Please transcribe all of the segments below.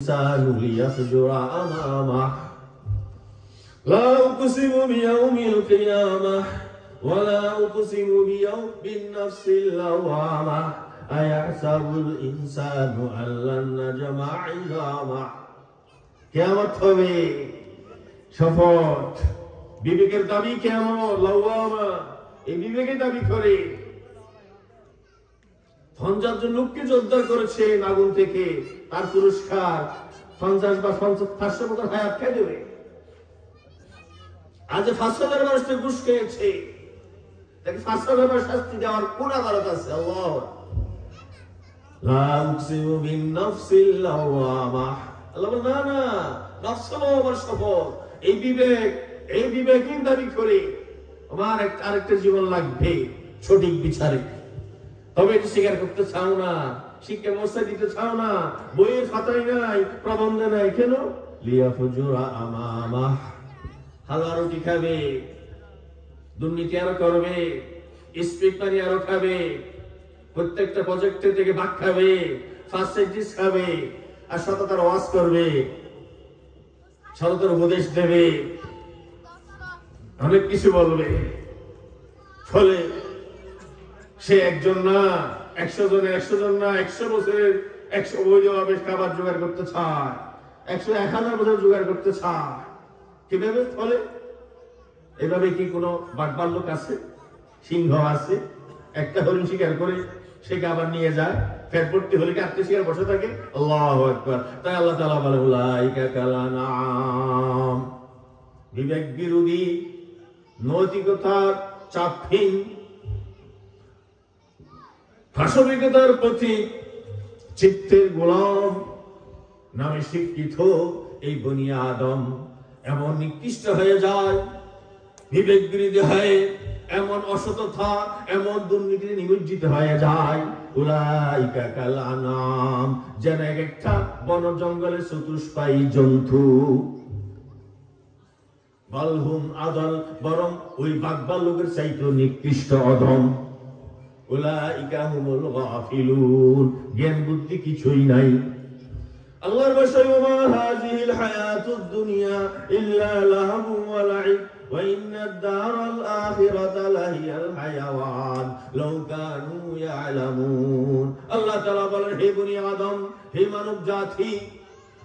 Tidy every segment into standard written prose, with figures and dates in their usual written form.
الإنسان ليفجر أمامه لا أقسم بيوم القيامة ولا أقسم بالنفس اللوامة أيحسب الإنسان أن لن نجمع عظامه কিয়ামত হবে শপথ বিবেকের দাবি কিয়ামত লাওয়ামা এই বিবেকের দাবি করে 50 জন লোককে উদ্ধার করেছে আগুন থেকে তার পুরস্কার 50 বা 500 বছর হায়াত খেয়ে দেবে আজ 500 মানুষকে ঘুষ খেয়েছে তাকে 500 শাস্তি দেওয়ার কোন আদালত আছে আল্লাহ লা উকসিমু বিন নাফসিল লাওয়ামা আল্লাহ বলেন না নফসের আমার শপথ এই বিবেকের দাবি করে আমার আরেকটা জীবন লাগবে সঠিক বিচারে তবে এটা স্বীকার করতে চাও না শিক্ষা ব্যবস্থা দিতে চাও না বইয়ের খাতায় নাই প্রবন্ধে নাই কেন লিয়াফজুরা আমামা হালাল রুটি খাবে দুর্নীতি আরো করবে স্পিক পানি আরো খাবে প্রত্যেকটা প্রজেক্টে থেকে ভাগ খাবে ফার্স্ট সাইটিস খাবে আর সততার ওয়াজ করবে সততার উপদেশ দেবে অনেক কিছু বলবে ফলে সে একজন না 100 জন না 100 বছরের 100 বছর খাবার জোগাড় করতে চায় 100-1000 বছর জোগাড় করতে চায় কিভাবে ফলে এভাবে কি কোনো বাটবার লোক আছে সিংহ আছে একটা হরিণ শিকার করে সে আবার নিয়ে যায় ফেরপট্টি হলে কি আত্মীয় শিকার বসে থাকে আল্লাহু আকবার তাই আল্লাহ তাআলা বলে উলাইকা কালানাম বিবেক বিরোধী নৈতিকতার চাপহীন পাশবিকতার প্রতি চিত্তের গোলাম নামে শিক্ষিত এই বনি আদম এমন নিকৃষ্ট হয়ে যায় বিবেক বিরোধী হয় এমন অসততা এমন দুর্নীতি নিমজ্জিত হয়ে যায় উলাইকা কালানাম যেন একটা বন জঙ্গলের চতুষ্পায়ী জন্তু বালহুম আদল বরং ওই বাঘবালকের চাইতে নিকৃষ্ট অধম উলাইকা হুমুল গাফিলুন জ্ঞান বুদ্ধি কিছুই নাই আল্লাহর ভাষায় ওমা হাযিহিল হায়াতুদ দুনিয়া ইল্লা লাহু ওয়া লাইব ওয়া ইন্নাদ দারাল আখিরাতা লাহিয়াল হায়াওয়ান লাউ কানু ইয়ালামুন আল্লাহ তাআলা বলেন হে বনি আদম হে মানব জাতি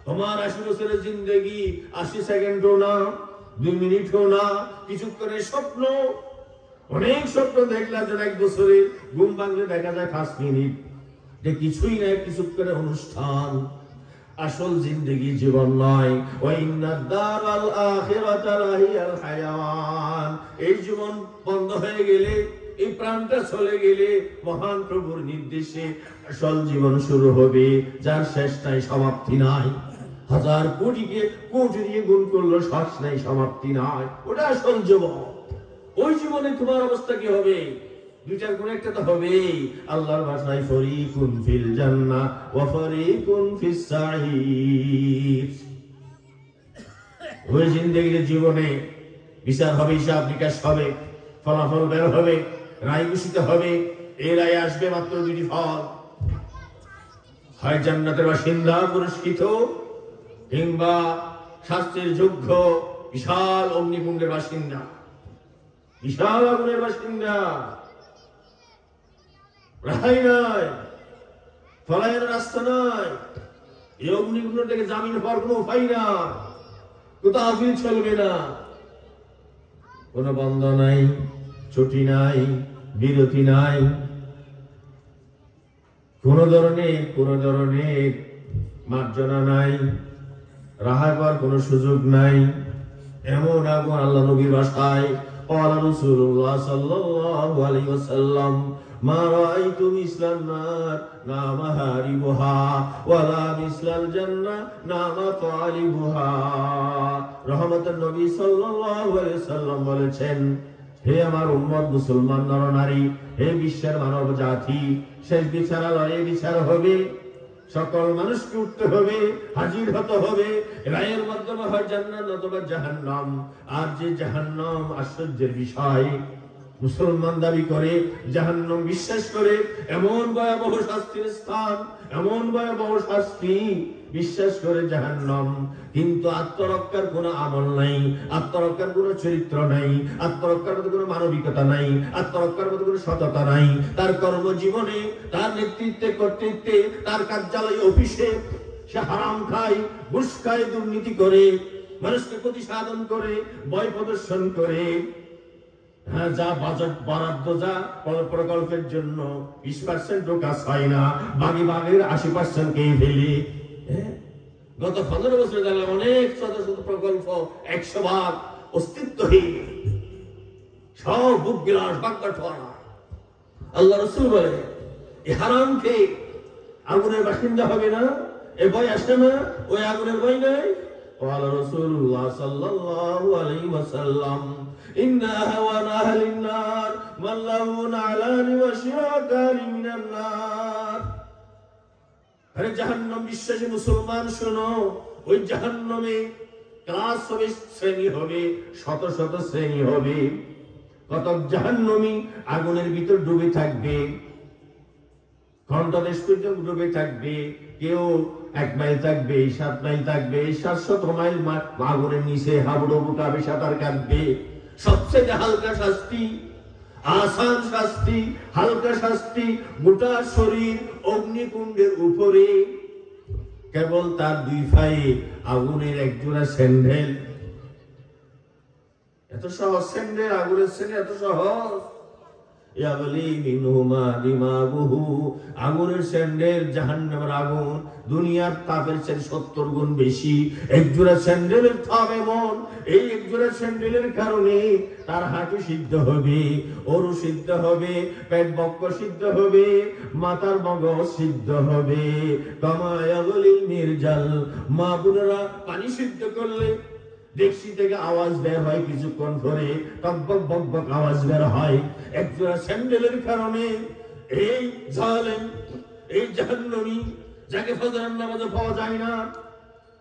তোমার 80 বছরের জিন্দেগি 80 সেকেন্ডও না 2 মিনিটও না কিছুক্ষণের স্বপ্ন অনেক স্বপ্ন দেখলা যেন 1 বছরের ঘুম ভাঙলে দেখা যায় 5 মিনিট যে কিছুই না কিছুক্ষণের অনুষ্ঠান আসল জিন্দেগি জীবন নয় ওয়া ইন্নাদ দারাল আখিরাতা লাহিয়াল হায়াওয়ান এই জীবন বন্ধ হয়ে গেলে এই প্রাণটা চলে গেলে মহান প্রভুর নির্দেশে আসল জীবন শুরু হবে যার শেষ নাই সমাপ্তি নাই হাজার কোটিকে কোটি দিয়ে গুণ করলো শেষ নাই সমাপ্তি নাই ওটা আসল জীবন ওই জীবনে তোমার অবস্থা কি হবে দুইটার কোন একটা তো হবেই আল্লাহর ভাষায় ফরিকুন ফিল জান্নাহ ওয়া ফরিকুন ফিস সাঈর ওই জিন্দেগির জীবনে বিচার হবে হিসাব নিকাশ হবে ফলাফল বের হবে রায় ঘোষিত হবে এই রায় আসবে মাত্র দুটি ফল হয় জান্নাতের বাসিন্দা পুরস্কৃত কিংবা শাস্তির যোগ্য বিশাল অগ্নিকুণ্ডের বাসিন্দা বিশাল আগুনের বাসিন্দা রাহাই নাই ফলাইয়ের রাস্তা নাই এই অগ্নিকুণ্ড থেকে জামিন হওয়ার কোনো উপায় না কোথাও আপিল চলবে না কোনো বন্ধ নাই ছুটি নাই বিরতি নাই কোন ধরনের মার্জনা নাই রাহাই পাওয়ার কোনো সুযোগ নাই এমন আগুন আল্লাহ নবীর ভাষায় قال رسول الله صلى الله عليه وسلم ما رأيت مثل النار نام هاربها ولا مثل الجنة نام طالبها রহমতের নবী সাল্লাল্লাহু আলাইহি ওয়াসাল্লাম বলেছেন হে আমার উম্মত মুসলমান নরনারী হে বিশ্বের মানব জাতি শেষ বিচারালয়ে বিচার হবে সকল মানুষকে উঠতে হবে হাজির হতে হবে রায়ের মাধ্যমে হয় জান্নাত অথবা জাহান্নাম আর যে জাহান্নাম আশ্চর্যের বিষয় মুসলমান দাবি করে জাহান্নাম বিশ্বাস করে এমন ভয়াবহ শাস্তির স্থান এমন ভয়াবহ শাস্তি বিশ্বাস করে জাহান্নাম, কিন্তু আত্মরক্ষার কোনো আমল নাই, আত্মরক্ষার কোনো চরিত্র নাই, আত্মরক্ষার মতো কোনো মানবিকতা নাই, আত্মরক্ষার মতো কোনো সততা নাই। তার কর্মজীবনে, তার নেতৃত্বে, কর্তৃত্বে, তার কার্যালয়, অফিসে সে হারাম খায়, ঘুষ খায়, দুর্নীতি করে, মানুষকে ক্ষতি সাধন করে, ভয় প্রদর্শন করে। হ্যাঁ, যা বাজেট বরাদ্দ, যা প্রকল্পের জন্য 20% কাজ হয় না, বাকি বাগের 80% খেয়ে ফেলে। গত 15 বছরে দেখলাম অনেক শত শত প্রকল্প 100% অস্তিত্বহীন, সব বুক বিলাস, বাগবাটোয়ারা। আল্লাহ রাসূল বলে এই হারাম খেয়ে আগুনের বাসিন্দা হবে না, এ ভয় আসে না, ওই আগুনের ভয় নাই। قال رسول الله صلى الله عليه وسلم إن أهون أهل النار من له نعلان وشراكان من النار। আরে জাহান্নাম বিশ্বাসী মুসলমান শোনো, ওই জাহান্নামে ক্লাস হবে, শ্রেণী হবে, শত শত শ্রেণী হবে। কত জাহান্নামী আগুনের ভিতর ডুবে থাকবে, ঘন্টা দেশ পর্যন্ত ডুবে থাকবে। কেউ 1 মাইল থাকবে, 7 মাইল থাকবে, 700 মাইল আগুনের নিচে হাবুডুবু কাবে, সাঁতার কাটবে। সবচেয়ে হালকা শাস্তি, আসান শাস্তি, হালকা শাস্তি, গোটা শরীর অগ্নিকুণ্ডের উপরে, কেবল তার 2 পায়ে আগুনের একজোড়া স্যান্ডেল। এত সহজ স্যান্ডেল, আগুনের স্যান্ডেল এত সহজ। আগুনের স্যান্ডেল, জাহান্নামের আগুন দুনিয়ার তাপের চেয়ে 70 গুণ বেশি। একজোড়া স্যান্ডেলের তাপ এমন, এই একজোড়া স্যান্ডেলের কারণে তার হাঁটু সিদ্ধ হবে, অরু সিদ্ধ হবে, পেট বক্ষ সিদ্ধ হবে, মাথার মগজ সিদ্ধ হবে। কামায়াগলিল মির্জাল, মা বোনেরা পানি সিদ্ধ করলে দেখছি থেকে আওয়াজ বের হয়, কিছুক্ষণ পরে টকবক বকবক আওয়াজ বের হয়। একজোড়া স্যান্ডেলের কারণে এই জালেম, এই জাহান্নামী, যাকে ফজরের নামাজে পাওয়া যায় না,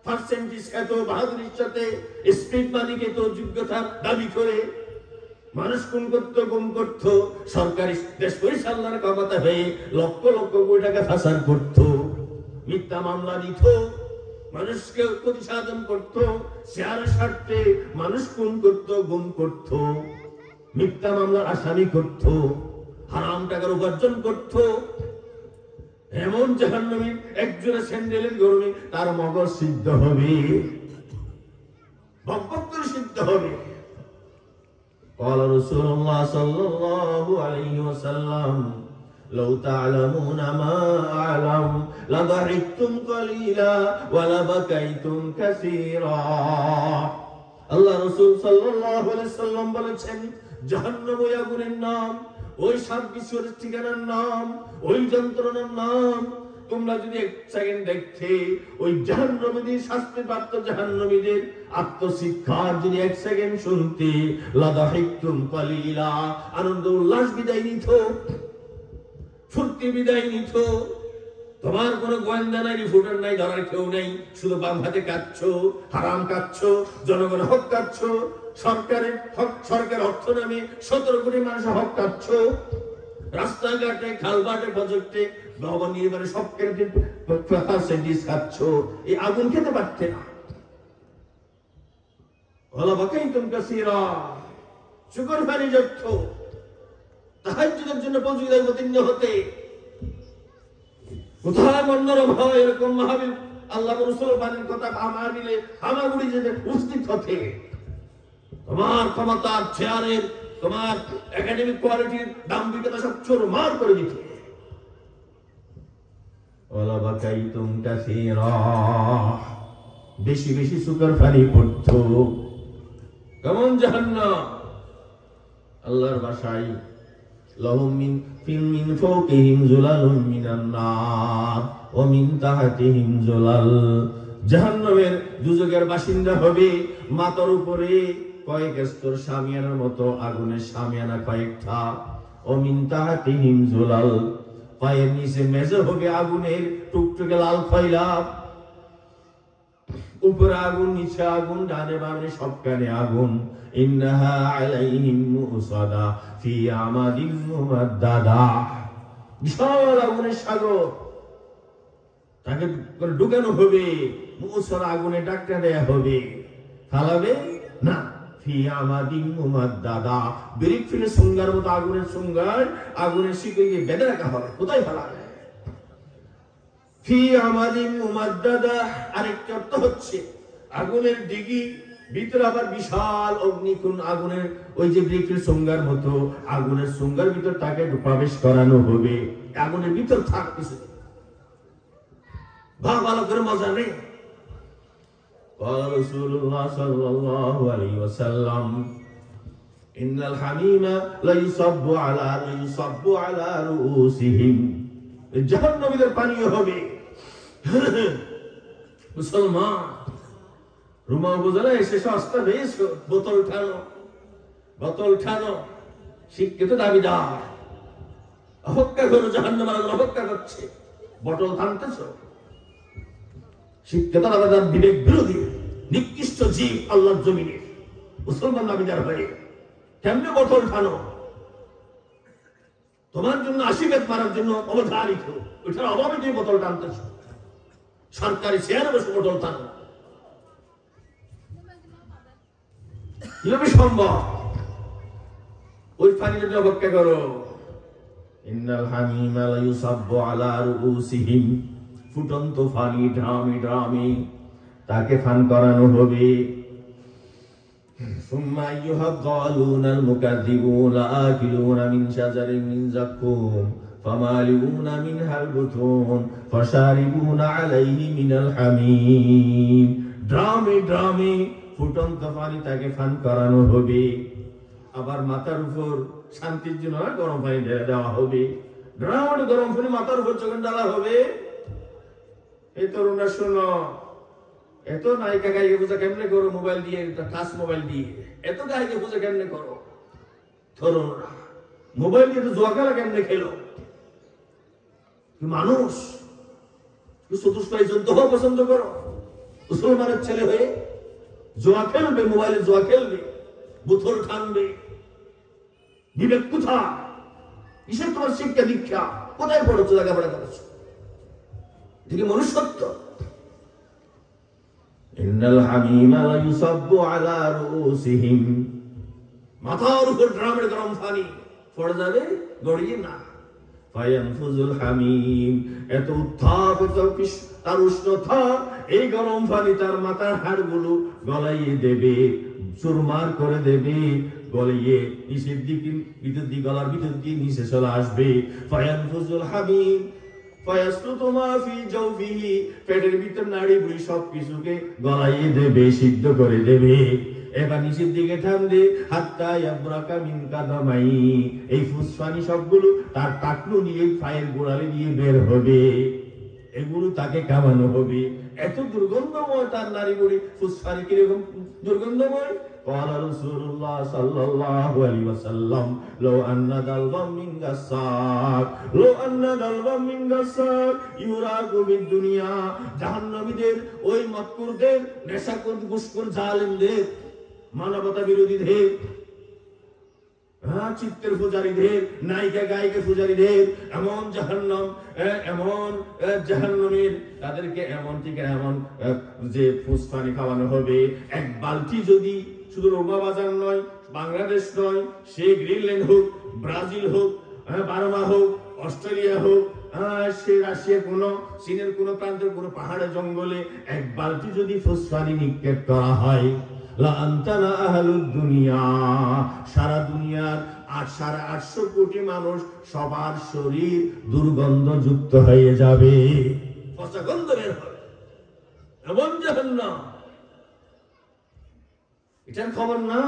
পার্সেন্টেজ এত বাহাদুরির সাথে স্পিড মালিকে তো যোগ্যতা দাবি করে মানুষ খুন করতো, গুম করতো, সরকারি দেশ পরিচালনার ক্ষমতা হয়ে লক্ষ লক্ষ কোটি টাকা ফাসাদ করতো, মিথ্যা মামলা দিত, মানুষকে প্রতিসাধন করত, শেয়ারের স্বার্থে মানুষ খুন করত, গুম করত, মিথ্যা মামলার আসামি করত, হারাম টাকার উপার্জন করত। এমন জাহান্নামী একজোড়া স্যান্ডেলের গরমে তার মগজ সিদ্ধ হবে, বকবক সিদ্ধ হবে। قال رسول الله صلى الله عليه وسلم لو تعلمون ما أعلم لضحكتم قليلا ولبكيتم كثيرا। আল্লাহ রাসূল সাল্লাল্লাহু আলাইহি ওয়াসাল্লাম বলেছেন, জাহান্নাম ওই আগুনের নাম, ওই সাত বিশ্বরের ঠিকানার নাম, ওই যন্ত্রণার নাম। তোমরা যদি 1 সেকেন্ড দেখতে ওই জাহান্নামীদের, শাস্তিপ্রাপ্ত জাহান্নামীদের আত্মশিক্ষার যদি 1 সেকেন্ড শুনতে, লাদাহিকতুম কালিলা, আনন্দ উল্লাস বিদায় নিত, ফুর্তি বিদায় নিত। তোমার কোনো গোয়েন্দা নাই, রিপোর্টার নাই, ধরার কেউ নেই, শুধু বাম হাতে কাটছ, হারাম কাটছ, জনগণের হক কাটছ, সরকারের হক, সরকার অর্থ নামে 17 কোটি মানুষের হক কাটছ, রাস্তাঘাটে, খালবাটে, প্রজেক্টে, ভবন নির্মাণে সব কেটে খাচ্ছ। এই আগুন খেতে পারতে না। ওয়ালাবাকাইতুম কাসীরা, শুকর পানি যত, তাহাজ্জুদের জন্য প্রতিযোগিতায় অবতীর্ণ হতে। কোথায় মনোরম হয় এরকম মাহফিল, আল্লাহ রাসূল বাণীর কথা আমার দিলে হামাগুড়ি যেতে উপস্থিত হতে। তোমার ক্ষমতার চেয়ারের, তোমার একাডেমিক কোয়ালিটির দাম্ভিকতা সব চুরমার করে দিতে। ওয়ালাবাকাইতুম কাসীরা, বেশি বেশি শুকর পানি পড়তো। কেমন জাহান্নাম? আল্লাহর ভাষায় লাহুম মিন ফাওকিহিম যুলালুম মিনান নার ওয়া মিন তাহতিহিম যুলাল। জাহান্নামের, দুজকের বাসিন্দা হবে, মাথার উপরে কয়েক স্তর শামিয়ানার মতো আগুনের শামিয়ানা কয়েকটা, ওয়া মিন তাহতিহিম যুলাল, পায়ের নিচে মেঝে হবে আগুনের টুকটুকে লাল খয়লা, উপরে আগুন, নিচে আগুন, ডানে বামে সবখানে আগুন। ইন্নাহা আলাইহিম মুসাদা ফি আমাদিন মুমাদ্দাদা, বিশাল আগুনের সাগর। তাকে ঢুকানো হবে, মুসর আগুনে ডাক্তার দেয়া হবে, ফালাবে না। ফি আমাদিন মুমাদ্দাদা, বিরিক ফিরে সুঙ্গার মতো আগুনের সুঙ্গার, আগুনের শিখে গিয়ে বেঁধে রাখা হবে। কোথায় ফালাবে? ফি আমাদিন মুমাদ্দাদা। আরেকটা অর্থ হচ্ছে আগুনের ডিগি ভিতরে আবার বিশাল অগ্নিকুণ্ড, আগুনের ওই যে বিরিকের সুঙ্গার মতো আগুনের সুঙ্গার ভিতর তাকে প্রবেশ করানো হবে। আগুনের ভিতর থাক কিছু ভালো করে মজা নেই। রাসূলুল্লাহ সাল্লাল্লাহু আলাইহি ওয়াসাল্লাম ইন্নাল হামিমা লা ইউসাব্বু আলা রুউসিহিম, জাহান্নামীদের পানীয় হবে। মুসলমান রুমা উপজেলা এসে সস্তা বেশ বোতল ঠানো শিক্ষিত দাবিদার অপেক্ষা করো, জাহান্নাম অপেক্ষা করছে, বোতল টানতেছ। শিক্ষিত দাবিদার বিবেক বিরোধী নিকৃষ্ট জীব আল্লাহর জমিনে মুসলমান দাবিদার হয়ে কেমনে বোতল ঠানো? তোমার জন্য আশীর্বাদ মারার জন্য অবধারিত, ওইটার অভাবে তুমি বোতল টানতেছ। সরকারি চেয়ারে বসে বোতল টানো কিভাবে সম্ভব? ওই পানির জন্য অপেক্ষা করো। ইন্নাল হামিমা লা ইউসাব্বু আলা রুউসিহিম, ফুটন্ত পানি ড্রামে ড্রামে তাকে ফান করানো হবে। সুম্মা আইয়ুহাদ দালুনাল মুকাযযিবুনা আকিলুনা মিন শাজারিন মিন যাক্কুম ফামালিউনা মিনহাল বুতুন ফাশারিবুনা আলাইহি মিনাল হামিম। ড্রামে ড্রামে ফুটন্ত পানি তাকে ফান করানো হবে। আবার মাথার উপর শান্তির জন্য গরম পানি ঢেলে দেওয়া হবে। ড্রামে গরম পানি মাথার উপর যখন ঢালা হবে, এই তরুণরা শোনো, এত নায়িকা গায়িকা পূজা কেমনে করো মোবাইল দিয়ে, টাচ মোবাইল দিয়ে এত গায়িকা পূজা কেমনে করো? তরুণরা মোবাইল দিয়ে তো জুয়া খেলা কেমনে খেলো? মানুষ চতুষ্পায়ী যুদ্ধ পছন্দ করো? মুসলমানের ছেলে হয়ে জুয়া খেলবে, মোবাইলে জুয়া খেলবে, বোতল টানবে, বিবেক কোথায়? কিসের তোমার শিক্ষা দীক্ষা? কোথায় পড়েছো, লেখাপড়া করেছো? এদিকে মনুষ্যত্ব। ইন্নাল হামিমা লা ইউসাব্বু আলা রুউসিহিম, মাথার উপর ড্রামের গরম পানি পড়ে যাবে, গড়িয়ে না। ফায়ানফুজুল হামিম, এত উত্তাপ, এত তার উষ্ণতা, এই গরম পানি তার মাথার হাড়গুলো গলাইয়ে দেবে, চুরমার করে দেবে, গলিয়ে নিচের দিকে ভিতর দিকে গলার ভিতর দিয়ে নিচে চলে আসবে। ফায়ানফুজুল হামিম ফায়াসলুতু মা ফি জাওফিহি, পেটের ভিতর নাড়ি বুড়ি সবকিছুকে গলাইয়ে দেবে, সিদ্ধ করে দেবে। এবার নিচের দিকে টানবে, হাত্তা ইয়াবরাকা মিন কাদামাই, এই ফুসফানি সবগুলো তার টাকলু দিয়ে পায়ের গোড়ালি দিয়ে বের হবে, এগুলো তাকে কামানো হবে। এত দুর্গন্ধময় তার নারী বুড়ি ফুসফানি, কিরকম দুর্গন্ধময়? قال رسول الله صلى الله عليه وسلم لو أن دلوا من غساق يراق بالدنيا, জাহান্নামীদের ওই মতকুরদের, নেশাখোর, ঘুষখোর, জালেমদের, মানবতা বিরোধীদের, চিত্তের পূজারীদের, নায়িকা গায়িকা পূজারীদের এমন জাহান্নামের তাদেরকে এমন থেকে এমন যে ফুসফানি খাওয়ানো হবে। এক বালতি যদি, শুধু রোমা বাজার নয়, বাংলাদেশ নয়, সে গ্রিনল্যান্ড হোক, ব্রাজিল হোক, বার্মা হোক, অস্ট্রেলিয়া হোক, সে রাশিয়ার কোন, চীনের কোন প্রান্তের কোন পাহাড়ে জঙ্গলে এক বালতি যদি ফুসফানি নিক্ষেপ করা হয়, সারা দুনিয়ার 850 কোটি মানুষ সবার শরীর দুর্গন্ধ যুক্ত হয়ে যাবে, পচা গন্ধ বের হবে, এমন জাহান্নাম। এটার খবর না।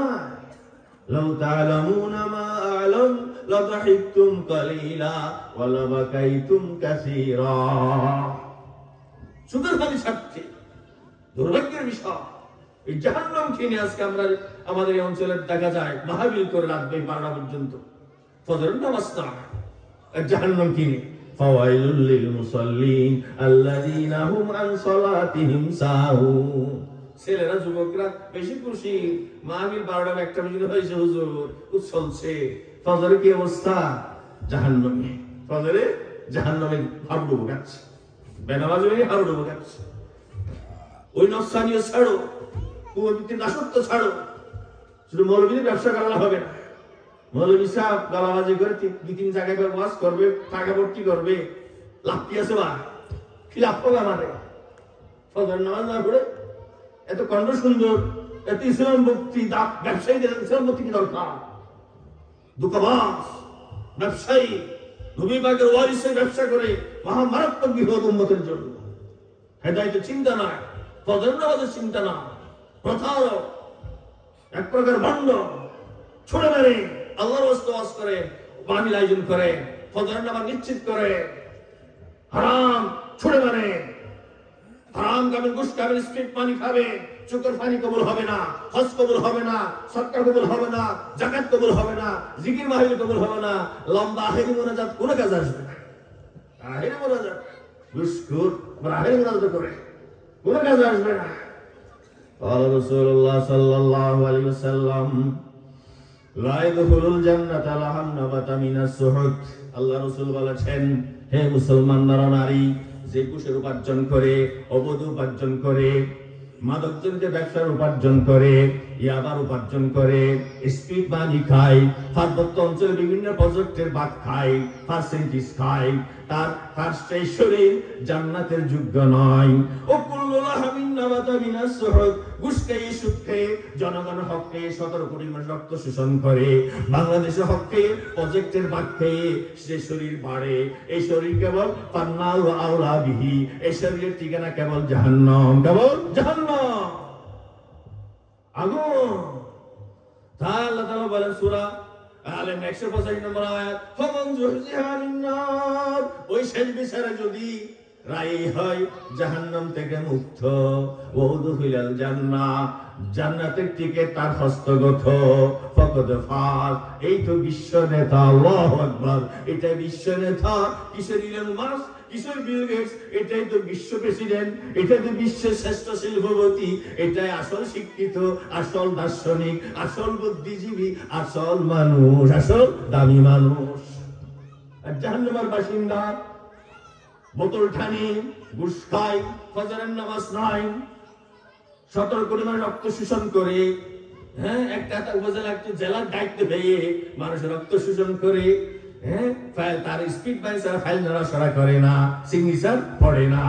লাউ তা'লামুনা মা আ'লাম লাদাহিকতুম কালিলা ওয়া লাবাকাইতুম কাসীরা। সুন্দর ভাবে ছাড়ছে, দুর্ভাগ্যের বিষয়। এই জাহান্নাম কিনে আজকে আমরা আমাদের এই অঞ্চলে দেখা যায় মাহফিল করে রাত 12টা পর্যন্ত, ফজরের নামাজ না, জাহান্নাম কিনে। ফাওয়াইলুল লিল মুসাল্লিন আল্লাযীনা হুম আন সালাতিহিম সাহুন। ছেলেরা, যুবকরা বেশি খুশি, মাহফিল 12টা 1টা পর্যন্ত হয়েছে, হুজুর চলছে। ফজরে কি অবস্থা? জাহান্নামে, ফজরে জাহান্নামে হাবুডুবু খাচ্ছে। বেনামাজি হয়ে আরো ডুবে যাচ্ছে। ওই নকশানিও ছাড়ো, কুবর্তীর দাসত্ব ছাড়ো। শুধু মৌলবীদের ব্যবসা করা হবে না। মৌলবী সাহেব গালাবাজি করে 2-3 জায়গায় ওয়াজ করবে, টাকা ভর্তি করবে, লাভ কি আছে? বা কি লাভ হবে আমাদের? ফজর নামাজ না পড়ে এত কণ্ঠ সুন্দর, এত ইসলাম ভক্তি, ব্যবসায়ীদের ইসলাম ভক্তি কি দরকার? দুঃখবাস ব্যবসায়ী নবী পাকের ওয়ারিসের ব্যবসা করে মহামারাত্মক বিপদ উম্মতের জন্য। হেদায়েতের চিন্তা নাই, ফজর নামাজের চিন্তা না, প্রতারক, এক প্রকার ভণ্ড, ছুড়ে মেরে আল্লাহর ওয়াস্তে ওয়াজ করে, মাহফিল আয়োজন করে, ফজর নামাজ নিশ্চিত করে, হারাম ছুড়ে মারে, হারাম খাবেন, ঘুষ খাবেন, স্পিড পানি খাবে, চোখের পানি কবুল হবে না, হজ কবুল হবে না, সদকা কবুল হবে না, যাকাত কবুল হবে না, জিকির মাহফিল কবুল হবে না, লম্বা আখেরি মোনাজাত কোনো কাজ আসবে না। আখেরি মোনাজাত ঘুষখোর আখেরি মোনাজাত করে কোনো কাজ আসবে না। قال رسول الله صلى الله عليه وسلم لا يدخل الجنة لمن نبت من السحت। আল্লাহ রাসূল বলেছেন, হে মুসলমান নর নারী, যে কুশের উপার্জন করে, অবৈধ উপার্জন করে, মাদকজনিত ব্যবসার উপার্জন করে, ইয়াবার উপার্জন করে, স্পিড মানি খায়, পার্বত্য অঞ্চলে বিভিন্ন প্রজেক্টের ভাগ খায়, পার্সেন্টেজ খায়, তার সেই শরীর জান্নাতের যোগ্য নয়। ও কুল্লু লাহমিন নাবাতা মিনাস সুহুদ, ঘুষ খেয়ে, সুদ খেয়ে, জনগণের হক খেয়ে 17 কোটি মানুষ রক্ত শোষণ করে, বাংলাদেশের হক খেয়ে, প্রজেক্টের ভাগ খেয়ে সে শরীর বাড়ে। এই শরীর কেবল পান্নাল আওলা বিহি, এই শরীরের ঠিকানা কেবল জাহান্নাম, কেবল জাহান্নাম, আগুন। তাই আল্লাহ তাআলা বলেন সূরা আল-ইমরান 185 নম্বর আয়াত, ফামান যুহজিহা আনিন নার, ওই শেষ বিচারে যদি রায় হয় জাহান্নাম থেকে মুক্ত, ওয়াদখিলাল জান্নাহ, জান্নাতের দিকে তার হস্তগত, ফাকাদ ফাজ, এই তো বিশ্ব নেতা। আল্লাহু আকবার, এটা বিশ্ব নেতা। কিসের ইলন মাস্ক, কিসের বিল গেটস, এটাই তো বিশ্ব প্রেসিডেন্ট, এটাই তো বিশ্বের শ্রেষ্ঠ শিল্পপতি, এটাই আসল শিক্ষিত, আসল দার্শনিক, আসল বুদ্ধিজীবী, আসল মানুষ, আসল দামি মানুষ। আর জাহান্নামের বাসিন্দা বোতল ঠানি, ঘুষ খায়, ফজরের নামাজ নাই, 17 কোটি মানুষ রক্ত শোষণ করে, হ্যাঁ, একটা উপজেলা একটা জেলার দায়িত্ব পেয়ে মানুষের রক্ত শোষণ করে, হ্যাঁ, তার স্পিড বাইক ছাড়া ফাইল নড়াচড়া করে না, সিগনেচার পড়ে না।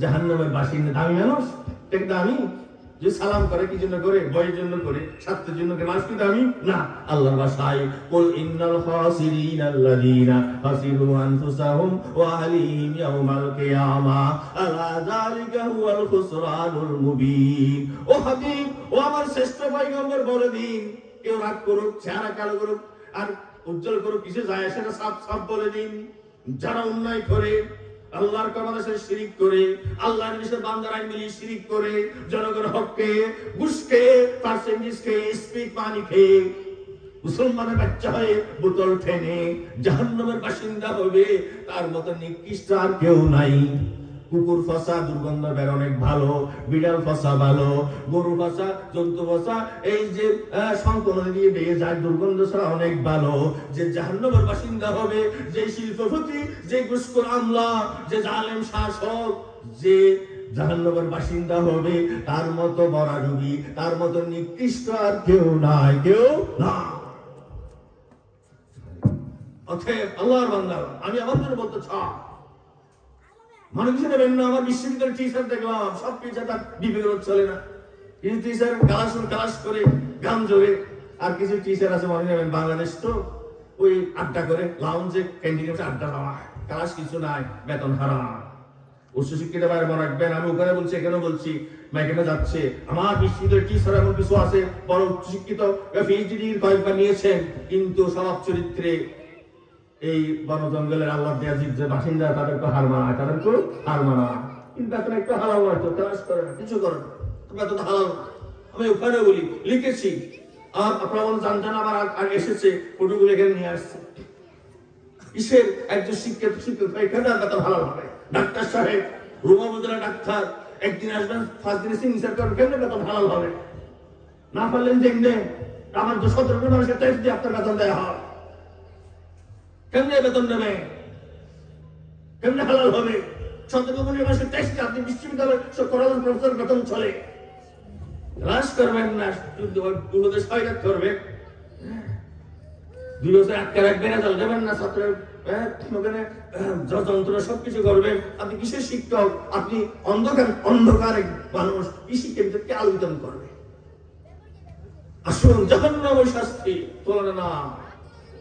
জাহান্নামের বাসিন্দা দামি মানুষ, ঠিক দামি, যে সালাম করে কি জন্য করে? বইয়ের জন্য করে, স্বার্থের জন্য করে। মানুষ কি দামি না? আল্লাহর ভাষায় কুল ইন্নাল খাসিরিনা আল্লাযীনা খাসিরু আনফুসাহুম ওয়া আহলিহিম ইয়াওমাল কিয়ামা আলা যালিকা হুয়াল খুসরানুল মুবিন। ও হাবিব, ও আমার শ্রেষ্ঠ পয়গম্বর, বলে দিন, কেউ রাগ করুক, চেহারা কালো করুক আর উজ্জ্বল করুক, কিসে যায় আসে না, সাফ সাফ বলে দিন, যারা অন্যায় করে, আল্লাহর কামাদের সাথে শিরিক করে, আল্লাহর নিষেধ বান্দার আইন মিলিয়ে শিরিক করে, জনগণের হক খেয়ে, ঘুষ খেয়ে, পার্সেন্টেজ খেয়ে, স্পিড পানি খেয়ে, মুসলমানের বাচ্চা হয়ে বোতল ঠেনে জাহান্নামের বাসিন্দা হবে, তার মতো নিকৃষ্ট আর কেউ নাই। কুকুর ফাঁসা দুর্গন্ধ বের অনেক ভালো, বিড়াল ফাঁসা ভালো, গরু ফাঁসা, জন্তু ফাঁসা, এই যে সংকলন দিয়ে বেয়ে যায়, দুর্গন্ধ ছাড়া অনেক ভালো। যে জাহান্নামের বাসিন্দা হবে, যে শিল্পপতি, যে ঘুষখোর আমলা, যে জালেম শাসক, যে জাহান্নামের বাসিন্দা হবে, তার মতো বরাডুবি, তার মতো নিকৃষ্ট আর কেউ নাই, কেউ না। অতএব আল্লাহর বান্দা, আমি আমার জন্য বলতে চাই, মনে কিছু নেবেন না। আমার বিশ্ববিদ্যালয়ের টিচার দেখলাম, সব টিচার তার বিবেক চলে না, কিছু টিচার ক্লাস করে গান জোরে, আর কিছু টিচার আছে মনে নেবেন বাংলাদেশ তো ওই আড্ডা করে, লাউঞ্জে ক্যান্টিনে আড্ডা দেওয়া, ক্লাস কিছু নাই, বেতন হারাম। উচ্চশিক্ষিত ভাই মনে রাখবেন, আমি ওখানে বলছি, এখানে বলছি, এখানে যাচ্ছে, আমার বিশ্ববিদ্যালয়ের টিচার এমন কিছু আছে বড় উচ্চশিক্ষিত, পিএইচডি কয়েকবার নিয়েছেন, কিন্তু স্বভাব চরিত্রে এই বন জঙ্গলের আল্লাহ দেয়া জীব যে বাসিন্দা, তাদেরকে হার মানায়, তাদেরকে হার মানায়, কিন্তু এখন একটু হালাল হয়তো ক্লাস করে না, কিছু করে না, তোমরা তো হালাল। আমি ওখানে বলি, লিখেছি, আর আপনারা জানতেন, আমার আর এসেছে, ফটোগুলো এখানে নিয়ে আসছে। কিসের? একজন শিক্ষিত এখানে বেতন হালাল হবে। ডাক্তার সাহেব, রুমা উপজেলা ডাক্তার, একদিন আসবেন, 5 দিনে সিগনেচার করবেন, কেমনে বেতন হালাল হবে? না পারলেন দেখলে আমার 17 কোটি মানুষের টেস্ট দিয়ে আপনার বেতন দেওয়া হয়, কেমনে বেতন নেবে? কেমনে হালাল হবে? 17 মাসের টেস্টে আপনি বিশ্ববিদ্যালয় করালেন, প্রফেসর বেতন চলে, ক্লাস করবেন না, উপদেশ হয়রাত করবে, 2 বছর আটকে রাখবেন, রেজাল্ট দেবেন না, ছাত্রের ওখানে যন্ত্র সবকিছু করবেন। আপনি কিসের শিক্ষক? আপনি অন্ধকারে মানুষ কি শিক্ষকদেরকে আলোচনা করবে? আসুন, জাহান্নামের শাস্তি তোলে না।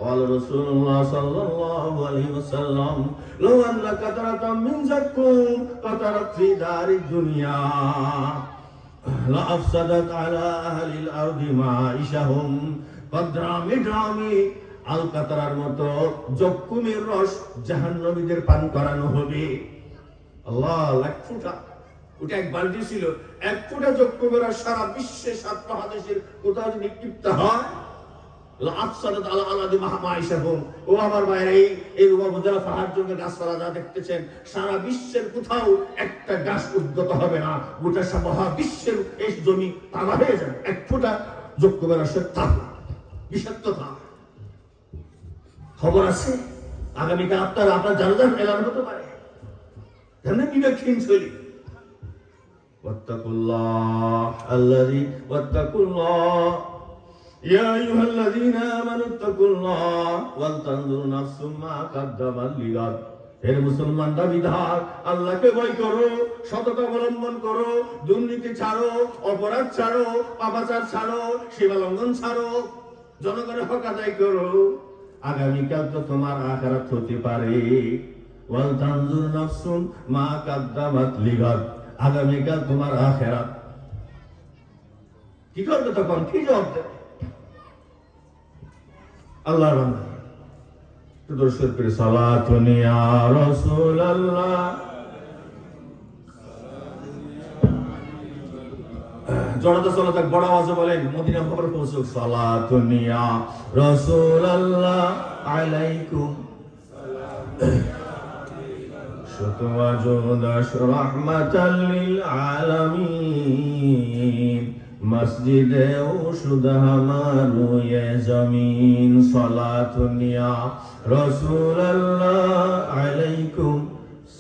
قال رسول الله صلى الله عليه وسلم لو أن قطرة من زكوم قطرت في دار الدنيا لأفسدت على أهل الأرض معيشهم قدرامي আল কাতারার মতো জক্কুমের রস জাহান্নামীদের পান করানো হবে। আল্লাহ, 1 ফোঁটা, ওটা 1 বালতি ছিল, 1 ফোঁটা জক্কুমের রস সারা বিশ্বে 7 মহাদেশের কোথাও যদি নিক্ষিপ্ত হয়, লাফসাদাত আলা আলাদি মাইশাহুম। ও আমার ভাইরা, এই উপজেলা পাহাড় জঙ্গল গাছপালা যা দেখতেছেন, সারা বিশ্বের কোথাও একটা গাছ উদ্গত হবে না, গোটা মহা বিশ্বের এই জমি তামা হয়ে যাবে 1 ফোঁটা জক্কুমের রসের তাপ, বিষাক্ততা। খবর আছে আগামীকাল আপনার জানাজার এলান হতে পারে। জানেন বিবেকহীন শৈলী। ওয়াত্তাকুল্লাহ আল্লাযী ওয়াত্তাকুল্লাহ ইয়া আইয়ুহাল্লাযীনা আমানু তাকুল্লাহ ওয়াল তানজুর নাফসুম মা কাদ্দামাত লিগাদ। হে মুসলমান দাবিদার, আল্লাহকে ভয় করো, সততা অবলম্বন করো, দুর্নীতি ছাড়ো, অপরাধ ছাড়ো, পাপাচার ছাড়ো, সীমা লঙ্ঘন ছাড়ো, জনগণের হক আদায় করো। আগামীকাল তো তোমার আখিরাত হতে পারে। ওয়াল তানজুর নাফসুম মা কাদ্দামাত লিগাদ। আগামীকাল তোমার আখিরাত। কি করবে তখন? কি জবাব দেবে? আল্লাহর বান্দা তো দরুদ পড়ে সালাতুন ইয়া রাসূলুল্লাহ। জোড়াতে চলে বড় আওয়াজে বলেন, মদিনা খবর পৌঁছুক। সালাতুন ইয়া রাসূলুল্লাহ আলাইকুম শুতওয়াজুদাশ রাহমাতাল লিল আলামিন মসজিদে ও শুদা হামারু ইয়ে জমিন। সালাতুন ইয়া রাসূলুল্লাহ আলাইকুম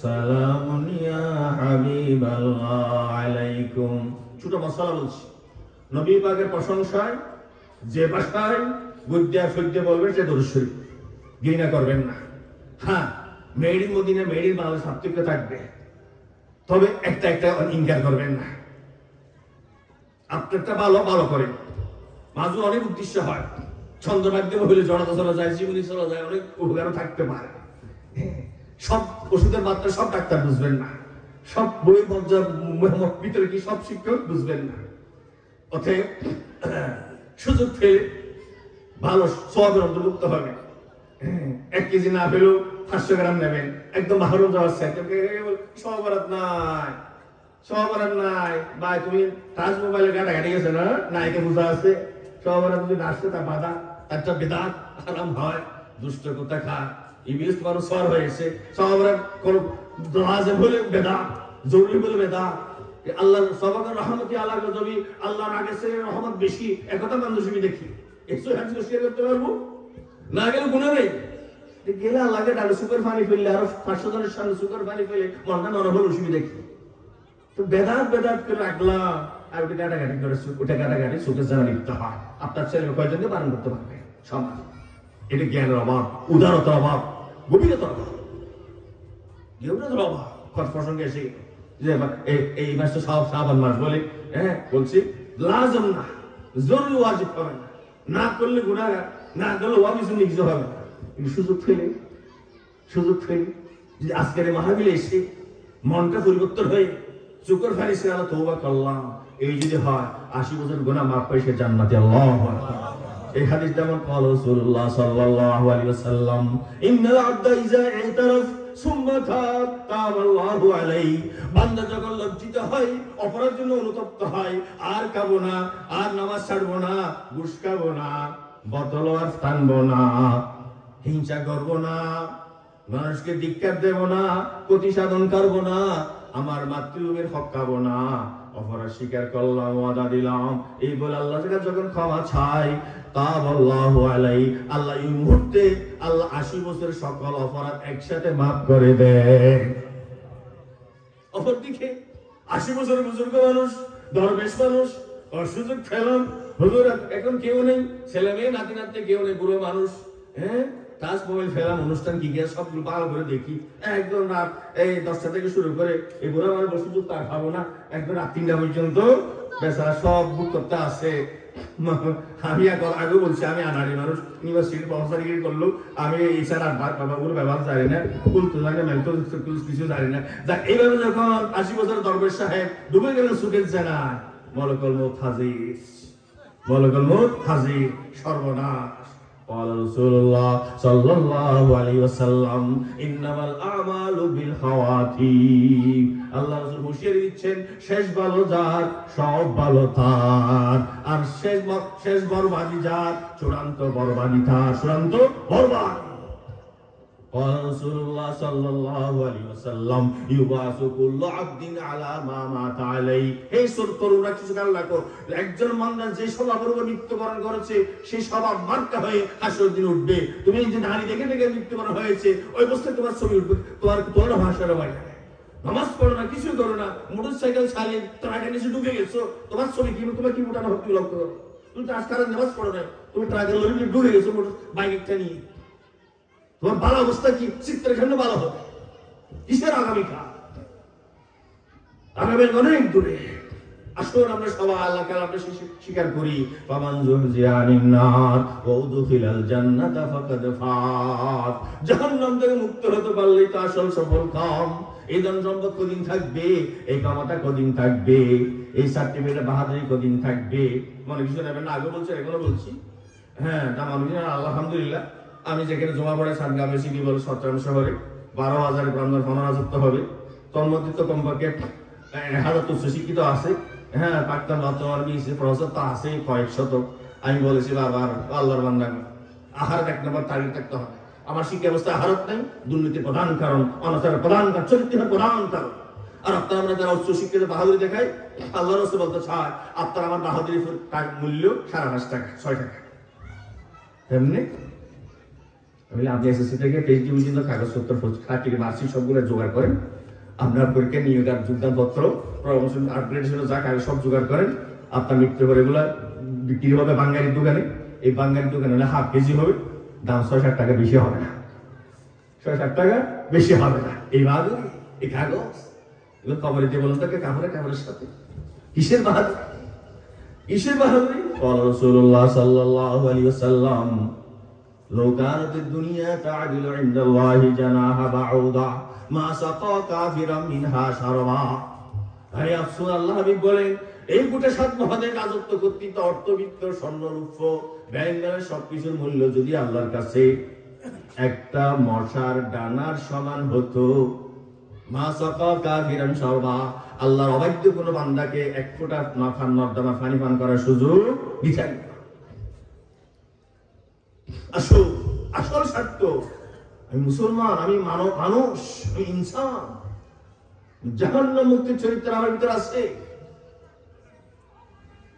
সালামুন ইয়া হাবিবাল্লাহ আলাইকুম। ছোট মশলা বলছি, নবী পাকের প্রশংসায় যে ভাষায় গুদ্দা ফিদ্দা বলবেন সে দরুদ শরীফ, ঘৃণা করবেন না। হ্যাঁ, made in Medina, made in Bangladesh সার্থক্য থাকবে, তবে একটা ইনকার করবেন না। আপনারটা ভালো ভালো করেন। মাঝে অনেক উদ্দেশ্য হয়, ছন্দ মাধ্যমে হইলে জড়তা চলা যায়, জীবনী চলা যায়, অনেক উপকারও থাকতে পারে। সব ওষুধের মাত্রা সব ডাক্তার বুঝবেন না, সব বই ভিতরে কি সব শিক্ষক বুঝবেন না। অতএব সুযোগ পেলে ভালো সওয়াবের অন্তর্ভুক্ত হবে। 1 কেজি না পেলেও 500 গ্রাম নেবেন, একদম ভালো যাওয়ার সওয়াবারাত নাই, সওয়াবারাত নাই। ভাই তুমি টাচ মোবাইলে ঘাটাঘাটি গেছে না, নায়িকা বুঝা আছে, সওয়াবারাত যদি আসছে তা বাধা, একটা বেদাত হারাম হয়, দুষ্ট কথা খা, ইবিস তোমার সর হয়েছে। সওয়াবারাত কোন লাজে বলে বেদাত, জরুরি বলে বেদাত। আল্লাহর সওয়াবের রহমতি আল্লাহর গজবি, আল্লাহর আগে সে রহমত বেশি, একথা মানুষ আমি দেখি। একটু হাদিস শেয়ার করতে পারবো না, গেলে গুনাহ নেই। গেলে আল্লাহকে ডালে সুগার পানি ফেললে, আরো 500 জনের সামনে সুগার পানি ফেলে মনটা নরম হলে অসুবিধা দেখি। তো বেদাত করে রাখলাম, আর ওটা গাটাগাটি করে, ওটা গাটাগাটি সুখের জানা লিখতে হয়। আপনার ছেলে কয়জনকে বারণ করতে পারবে? সমাজ। এটা জ্ঞানের অভাব, উদারতার অভাব, গভীরতার অভাব, গভীরতার অভাব। প্রসঙ্গে এসে যে এই মাস তো শাবান মাস বলে, হ্যাঁ বলছি, লাজম না, জরুরি ওয়াজিব হবে না, না করলে গুনাহগার, না করলে ওয়াজিব কিছু হবে না। কিন্তু সুযোগ ফেলে যদি আজকের মাহফিলে এসে মনটা পরিবর্তন হয়ে চোখের ফানি সে আল্লাহ তওবা করলাম, এই যদি হয় 80 বছর গুনাহ মাফ পাই সে জান্নাতে। আল্লাহু আকবার। এই হাদিস যেমন قال রাসূলুল্লাহ সাল্লাল্লাহু আলাইহি ওয়াসাল্লাম, ইন্নাল আবদা ইযা ইতারাফ সুম্মা তাব আল্লাহু আলাইহি। বান্দা যখন লজ্জিত হয়, অপরাধের জন্য অনুতপ্ত হয়, আর খাবো না, আর নামাজ ছাড়বো না, ঘুষ খাবো না, বোতল আর টানবো না, হিংসা করবো না, মানুষকে ধিক্কার দেব না, ক্ষতি সাধন করবো না, আমার মাতৃভূমির হক খাবো না, অপরাধ স্বীকার করলাম, ওয়াদা দিলাম, এই বলে আল্লাহর কাছে যখন ক্ষমা চাই, তাব আল্লাহু আলাইহি, আল্লাহ এই মুহূর্তে আল্লাহ 80 বছরের সকল অপরাধ একসাথে মাফ করে দেয়। অপরদিকে 80 বছরের বুজুর্গ মানুষ, দরবেশ মানুষ, সুযোগ ফেলাম হুজুর এখন কেউ নেই, ছেলে মেয়ে নাতি নাতি কেউ নেই, বুড়ো মানুষ, হ্যাঁ টাচ মোবাইল ফেলাম, অনুষ্ঠান কি গিয়ে সবগুলো ভালো করে দেখি। একদম রাত এই 10টা থেকে শুরু করে এই বুড়ো মানুষ বসে চুপ তা খাবো না, একদম রাত 3টা পর্যন্ত বেচারা সব বুক করতে আসে। আমি আগে বলছি আমি আনারি মানুষ, ইউনিভার্সিটি প্রফেসর ডিগ্রি করলো, আমি এইসার বাবাগুলো ব্যবহার জানি না, বলতে জানি না, মেলতো কিছু জানি না। এইভাবে যখন 80 বছর দরবেশ সাহেব ডুবে গেলেন সুখের জায়গায়, মলকুল মউত হাজির, মলকুল মউত হাজির, সর্বনাশ। قال رسول الله صلى الله عليه وسلم انما الاعمال بالخواتيم। আল্লাহ রাসূল হুঁশিয়ারি দিচ্ছেন, শেষ ভালো যার সব ভালো তার, আর শেষ বরবাদি যার চূড়ান্ত বরবাদি তার, চূড়ান্ত বরবাদ। قال رسول الله صلى الله عليه وسلم يبعث كل عبد على ما مات عليه। হে তরুণরা কিছু খেয়াল রাখো, একজন বান্দা যে স্বভাবের উপর মৃত্যুবরণ করেছে সেই স্বভাব মার্কা হয়ে হাসরের দিন উঠবে। তুমি যে নারী দেখে দেখে মৃত্যুবরণ হয়েছে ওই অবস্থায় তোমার ছবি উঠবে, তোমার ভাষার বাইরে। নামাজ পড়ো না, কিছু করো না, মোটরসাইকেল চালিয়ে ট্রাকের নিচে ঢুকে গেছো, তোমার ছবি কি, তোমার কি মোটানো হবে, লক্ষ্য করো। তুমি ট্রান্সকারের নামাজ পড়ো না, তুমি ট্রাকের লরিতে ঢুকে গেছো বাইকটা নিয়ে, তোমার ভালো অবস্থা কি, চিত্রখান্ড ভালো হবে কিসের আগামীকাল, আগামীর অনেক দূরে। আসুন আমরা সবাই আল্লাহ কালামটা স্বীকার করি। ফামান যুহজিয়া আনিন নার ওয়া উদখিলাল জান্নাতা ফাকাদ ফাত। জাহান্নাম থেকে মুক্ত হতে পারলেই তো আসল সফল কাম। এই ধন সম্পদ কদিন থাকবে, এই কামাটা কদিন থাকবে, এই সার্টিফিকেট বাহাদুরি কদিন থাকবে, মনে কিছু নেবেন না, আগে বলছি এখনো বলছি। হ্যাঁ দাম আমি আলহামদুলিল্লাহ, আমি যেখানে জমা পড়ে সাতগ্রামে সিটি বল চট্টগ্রাম শহরে 12,000 প্রান্তর 15,000 তো হবে, তোর মধ্যে তো কমপক্ষে 1,000 উচ্চ শিক্ষিত আছে। হ্যাঁ প্রাক্তন বর্তমান প্রফেসর তো আছে কয়েকশত। আমি বলেছি বাবার আল্লাহর বান্দা, আহার 1 নম্বর তারিখ থাকতে হবে। আমার শিক্ষা ব্যবস্থা আহারত নেই, দুর্নীতির প্রধান কারণ, অনাচারের প্রধান কারণ, চরিত্রের প্রধান কারণ। আর আপনারা আমরা যারা উচ্চ শিক্ষিত বাহাদুরি দেখায়, আল্লাহ রাসূল বলতে চায় আপনার আমার বাহাদুরি মূল্য 5.5 টাকা 6 টাকা। তেমনি আপনি এসএসসি থেকে পিএইচডি পর্যন্ত কাগজপত্র খাটিয়ে মার্কশিট সবগুলো জোগাড় করেন, আপনার পরীক্ষা নিয়োগের যোগদানপত্র, প্রমোশন আপগ্রেডেশন যা কাগজ সব জোগাড় করেন। আপনার মৃত্যু করে এগুলো বিক্রি হবে বাঙালির দোকানে। এই বাঙালির দোকানে হলে হাফ কেজি হবে, দাম 6-7 টাকা বেশি হবে না, 6-7 টাকা বেশি হবে না। এই বাহাদুরি, এই কাগজ এগুলো কবরে দিয়ে বলুন তাকে, কাপড়ের সাথে কিসের বাহাদুরি, কিসের বাহাদুরি। রাসূলুল্লাহ সাল্লাল্লাহু আলাইহি ওয়াসাল্লাম لو كانت الدنيا تعدل عند الله جناح بعوضة ما سقى كافرا منها شربا। আরে আফসোস, আল্লাহ হাবিব বলেন এই গোটা 7 মহাদের রাজত্ব কর্তৃত্ব, অর্থবিত্ত, স্বর্ণরূপ, ব্যয়ঙ্গানের সবকিছুর মূল্য যদি আল্লাহর কাছে একটা মশার ডানার সমান হতো, মা সাকা কাফিরান শরবা, আল্লাহর অবাধ্য কোনো বান্দাকে 1 ফোঁটা মাথার নর্দমা পানি পান করার সুযোগ দিতেন। আসল স্বার্থ, আমি মুসলমান, আমি মানুষ, আমি ইনসান, জাহান্নাম মুক্তির চরিত্র আমার ভিতরে আছে।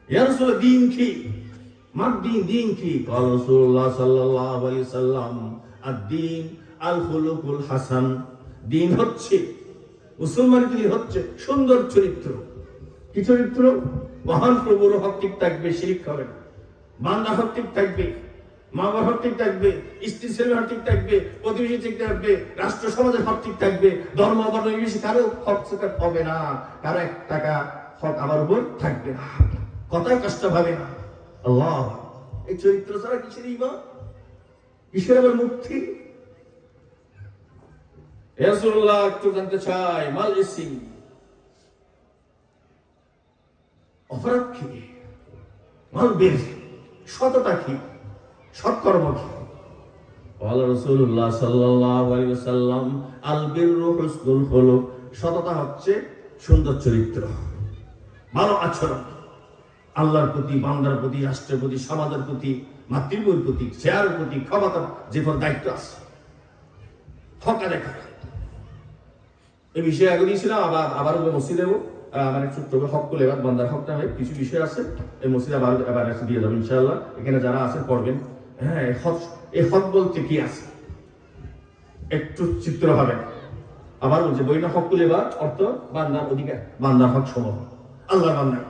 ইয়া রাসূল দ্বীন কি, মার দ্বীন কি? قال رسول الله صلى الله عليه وسلم الدين الخلق الحسن। দ্বীন হচ্ছে, মুসলমানের দ্বীন হচ্ছে সুন্দর চরিত্র। কি চরিত্র? মহান প্রভুর হক ঠিক থাকবে, শিরক হবে না, বান্দা হক ঠিক থাকবে, মা বাবার হক ঠিক থাকবে, স্ত্রী ছেলের হক ঠিক থাকবে, প্রতিবেশী ঠিক থাকবে, রাষ্ট্র সমাজের হক ঠিক থাকবে, ধর্ম বর্ণ নির্বিশেষে কারো হক হবে না, কারো 1 টাকা হক আমার উপর থাকবে না, কথায় কষ্ট হবে না। আল্লাহ, এই চরিত্র ছাড়া কিসের ঈমান, কিসের আবার মুক্তি? রাসূলুল্লাহ একটু জানতে চাই, মাল ইসিম, অপরাধ কি? মাল বের, সততা কি? সৎকর্ম কি? ওয়ালা রাসূলুল্লাহ সাল্লাল্লাহু আলাইহি ওয়াসাল্লাম আল বিররু হুসনুল খুলুক। সততা হচ্ছে সুন্দর চরিত্র, ভালো আচরণ, আল্লাহর প্রতি, বান্দার প্রতি, রাষ্ট্রের প্রতি, সমাজের প্রতি, মাতৃভূমির প্রতি, চেয়ারের প্রতি, ক্ষমতার যে দায়িত্ব আছে, হকা দেখা। এই বিষয়ে আগে দিয়েছিলাম, আবার মসজিদ দেবো। আমার ছোট্ট হক করলে এবার বান্দার হকটা হয়, কিছু বিষয় আছে এই মসজিদে আবার দিয়ে যাবো ইনশাআল্লাহ। এখানে যারা আছেন পড়বেন। হ্যাঁ, এই হক বলতে কি আছে একটু চিত্র হবে। আবার বলছে বইনা হকুল এবার অর্থ বান্দার অধিকার, বান্দার হক সমূহ, আল্লাহর বান্দা।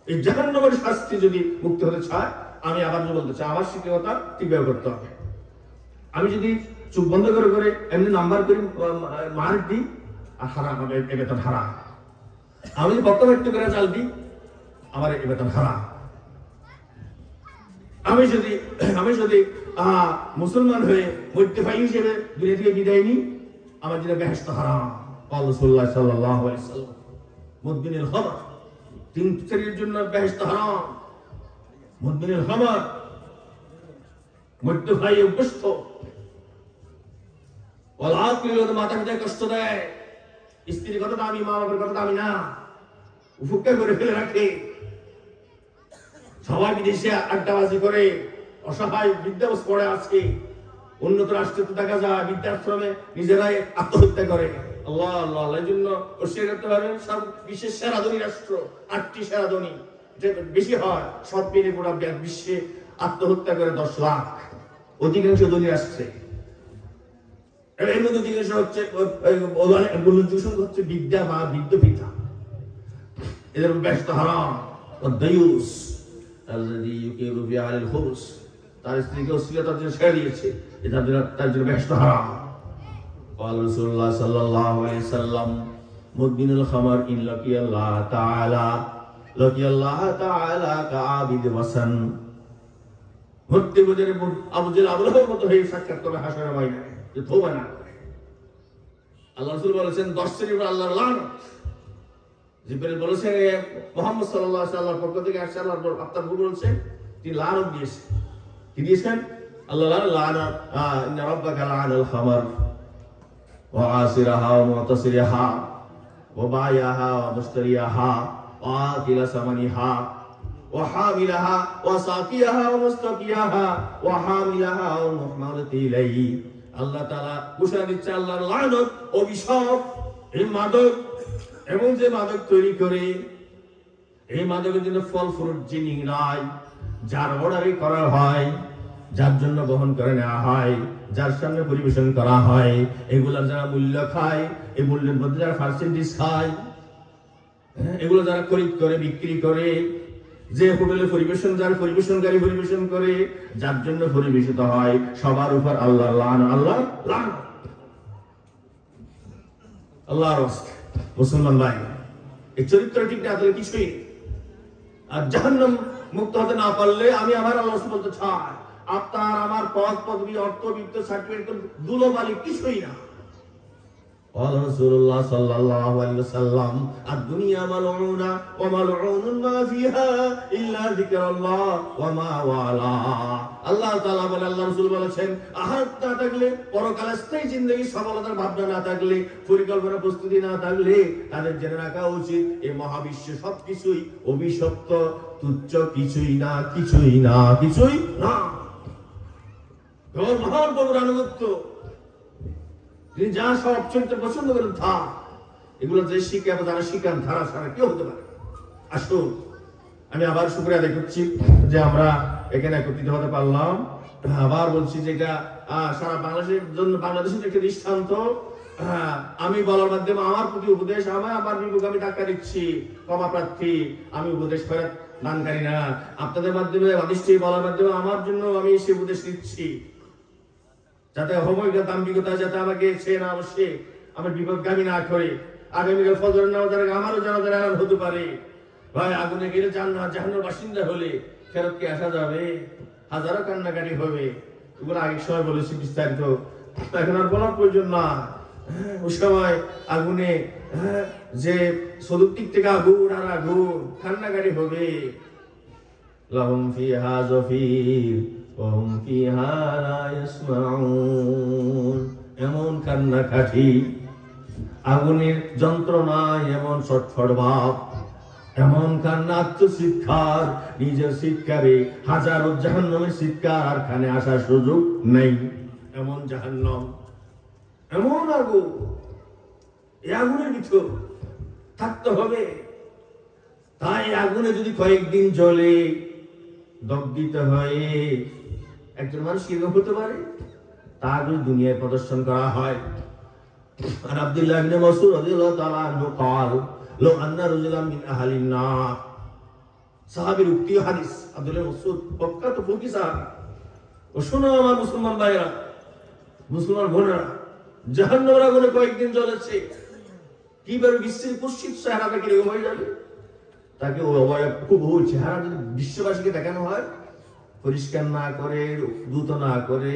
এই জাহান্নামের শাস্তি যদি মুক্ত হতে চায়, আমি আবার বলতে চাই, আমার শিক্ষকতা তীব্র করতে হবে। আমি যদি চুপ বন্ধ করে করে এমনি নাম্বার করি মার্ক দিই, আর হারাম হবে, এ বেতন হারাম। আমি যদি বক্তব্য করে চাল দিই, আমার এ বেতন হারাম। আমি যদি মুসলমান হয়ে মধ্যভাই হিসেবে দুনিয়া থেকে বিদায় নিই, আমার জন্য বেহেশত হারাম। রাসূলুল্লাহ সাল্লাল্লাহু আলাইহি ওয়াসাল্লাম মুদমিনুল খামর, 3 শ্রেণীর জন্য বেহেশত হারাম। মুদমিনুল খামর, মধ্যভাই অভ্যস্ত, মাথা পিতায় কষ্ট দেয়, স্ত্রীর কথা দামি, মা বাবার কথা দামি না, উপেক্ষা করে ফেলে রাখে, সবাই বিদেশে আড্ডাবাজি করে, অসহায় বৃদ্ধাবস পড়ে আজকে। উন্নত রাষ্ট্রে তো দেখা যায় বৃদ্ধাশ্রমে নিজেরাই আত্মহত্যা করে। আল্লাহ আল্লাহ আল্লাহ, এই জন্য অস্বীকার করতে পারেন সব বিশ্বের সেরা ধনী রাষ্ট্র, 8টি সেরা ধনী, এটা বেশি হয়, সব মিলে গোটা বিশ্বে আত্মহত্যা করে 10 লাখ, অধিকাংশ ধনী রাষ্ট্রে। এর মধ্যে অধিকাংশ হচ্ছে বিদ্যা বা বৃদ্ধ পিতা, এদের ব্যস্ত হারাম। দায়ুস আল্লাযী ইউকিরু বিআলিল খুবস, তার স্ত্রীকে অশ্লীলতার জন্য ছেড়ে দিয়েছে, এটা তার জন্য ব্যস্ত হারাম। قال رسول الله صلى الله عليه وسلم مدمن الخمر إن لقي الله تعالى كعابد وثن। মৃত্যু বাজারে আবু জেল আবু লাহাবের মতো হয়ে সাক্ষাৎ করবে হাসরের ময়দানে, যে তওবা না করে। আল্লাহ রাসূল বলেছেন 10 শ্রেণীর আল্লাহর লানত। জিবরিল বলেছেন মুহাম্মদ সাল্লাল্লাহু আলাইহি ওয়াসাল্লাম পক্ষ থেকে আসছে, আল্লাহর আপনার ভুল বলছেন, তিনি লানত দিয়েছেন। কি দিয়েছেন? আল্লাহ লানত, ইন্না রাব্বাকা লা'নাল খামার ওয়া আসিরাহা ওয়া মুতাসিরিহা ওয়া বায়াহা ওয়া মুশতারিয়াহা ওয়া আকিলা সামানিহা ওয়া হামিলাহা ওয়া সাকিয়াহা ওয়া মুস্তাকিয়াহা ওয়া হামিলাহা ওয়া মুহমালাতি ইলাইহি। আল্লাহ তাআলা ঘোষণা দিচ্ছে আল্লাহর লানত, অভিশাপ এই মাদক, এবং যে মাদক তৈরি করে, এই মাদকের জন্য ফল ফ্রুট যিনি নাই, যার অর্ডারে করা হয়, যার জন্য বহন করে নেওয়া হয়, যার সামনে পরিবেশন করা হয়, এগুলোর যারা মূল্য খায়, এই মূল্যের মধ্যে যারা পার্সেন্টেজ খায়, এগুলো যারা খরিদ করে বিক্রি করে, যে হোটেলে পরিবেশন, যার পরিবেশনকারী পরিবেশন করে, যার জন্য পরিবেশিত হয়, সবার উপর আল্লাহ লানত, আল্লাহ লানত। আল্লাহর রাস্তা মুসলমান ভাই, এই চরিত্র ঠিক না তাহলে কিছুই। আর জাহান্নাম মুক্ত হতে না পারলে আমি আমার আল্লাহ বলতে চাই, আপনার আমার পদ পদবি অর্থ বিত্ত সার্টিফিকেট দুলোবালি কিছুই না। রাসূলুল্লাহ সাল্লাল্লাহু আলাইহি ওয়াসাল্লাম আদ-দুনিয়া মালউনা ওয়া মালউনুন মা ফিহা ইল্লা যিকরাল্লাহ ওয়া মা ওয়ালা। আল্লাহ তাআলা বলেন, আল্লাহ রাসূল বলেছেন, আহাত না থাকলে, পরকালে স্থায়ী জিন্দেগি সফলতার ভাবনা না থাকলে, পরিকল্পনা প্রস্তুতি না থাকলে, তাদের জেনে রাখা উচিত এই মহাবিশ্বে সবকিছুই অভিশপ্ত, তুচ্ছ, কিছুই না, কিছুই না, কিছুই না। মহান প্রভুর আনুগত্য, তিনি যা সব চরিত্র পছন্দ করেন তা, এগুলো যে শিখে যারা শিখান ধারা ছাড়া কেউ হতে পারে। আসুন, আমি আবার শুকরিয়া আদায় করছি যে আমরা এখানে একত্রিত হতে পারলাম। আবার বলছি যে এটা সারা বাংলাদেশের জন্য, বাংলাদেশের একটা দৃষ্টান্ত। আমি বলার মাধ্যমে আমার প্রতি উপদেশ, আমার বিবেক আমি ধাক্কা দিচ্ছি, ক্ষমা প্রার্থী, আমি উপদেশ ফেরত দানকারী না। আপনাদের মাধ্যমে আদিষ্টি বলার মাধ্যমে আমার জন্য আমি সে উপদেশ দিচ্ছি, যাতে অহমিকা দাম্ভিকতা যাতে আমাকে সে না বসে, আমার বিপদগামী না করে, আগামীকাল ফজর নামাজের আগে আমারও জানাজার এলান হতে পারে। ভাই, আগুনে গেলে জাহান্নামের বাসিন্দা হলে ফেরত কি আসা যাবে? হাজারো কান্নাকাটি হবে। এগুলো আগের সময় বলেছি বিস্তারিত, এখন আর বলার প্রয়োজন না। ওই সময় আগুনে যে চতুর্দিক থেকে আগুন আর আগুন, কান্নাকাটি হবে। লাহুম ফিহা যাফির ওয়া হুম ফিহা লা ইয়াসমাউন। এমন কান্নাকাটি, আগুনের যন্ত্রণায় এমন ছটফট ভাব, এমন কান্না, আত্মচিৎকার, নিজের চিৎকারে হাজারো জাহান্নামের চিৎকার আর খানে আসার সুযোগ নেই। এমন জাহান্নাম, এমন আগুন, এই আগুনের ভিতর থাকতে হবে। তাই আগুনে যদি কয়েকদিন জ্বলে দগ্ধিত হয়ে একজন মানুষ কিরকম হতে পারে, তা যদি দুনিয়ায় প্রদর্শন করা হয়, عن عبد الله بن مسعود رضي الله تعالى عنه قال لو أن رجلا من أهل النار সাহাবীর উক্তি হাদিস আব্দুল্লাহ মাসউদ প্রখ্যাত ফকি সাহাবী ও শোনো আমার মুসলমান ভাইরা মুসলমান বোনেরা জাহান্নামের আগুনে কয়েকদিন জ্বলেছে কিভাবে বিশ্বের কুৎসিত চেহারাটা কিরকম হয়ে যাবে তাকে খুব চেহারা যদি বিশ্ববাসীকে দেখানো হয় পরিষ্কার না করে দ্রুত না করে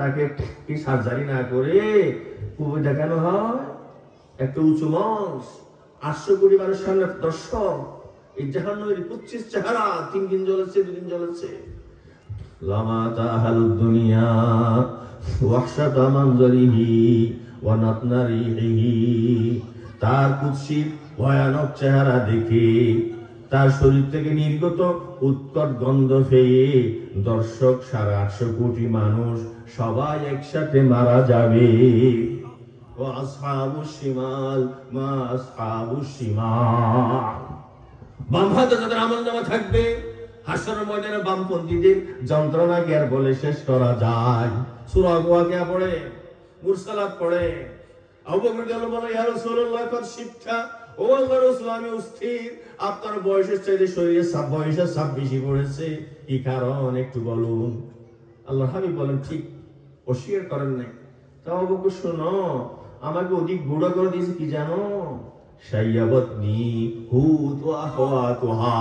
তাকে কি সার্জারি না করে খুব দেখানো হয় একটা উঁচু মঞ্চ 800 কোটি মানুষের সামনে দর্শক এই জাহান্নামের কুৎসিত চেহারা 3 দিন জ্বলেছে 2 দিন জ্বলেছে লামা তাহালুদ দুনিয়া ওয়াহশাতা মানজারিহি ওয়া নাতনারিহি তার কুৎসিত ভয়ানক চেহারা দেখে তার শরীর থেকে নির্গত উৎকট গন্ধ পেয়ে দর্শক 850 কোটি মানুষ সবাই একসাথে মারা যাবে ও আসহাবুশ শিমাল মা আসহাবুশ শিমাল বাম হাতে যাদের আমলনামা থাকবে হাসরের ময়দানে বামপন্থীদের যন্ত্রণা কি আর বলে শেষ করা যায় সূরা ওয়াকিয়া পড়ে মুরসালাত পড়ে আবু বকর রাদিয়াল্লাহু বলে ইয়া রাসূলুল্লাহ কত শিক্ষা ও আল্লাহর রাসূল আমি অস্থির আপনার বয়সের চাইতে শরীরে বয়সের ছাপ বেশি পড়েছে কি কারণ একটু বলুন আল্লাহর হাবিব বলেন ঠিক অস্বীকার করেন নাই তা আবু বকর শোনো আমাকে অধিক বুড়া করে দিয়েছে কি জানো শাইয়াবাতনি হুদ ওয়া আখওয়াতুহা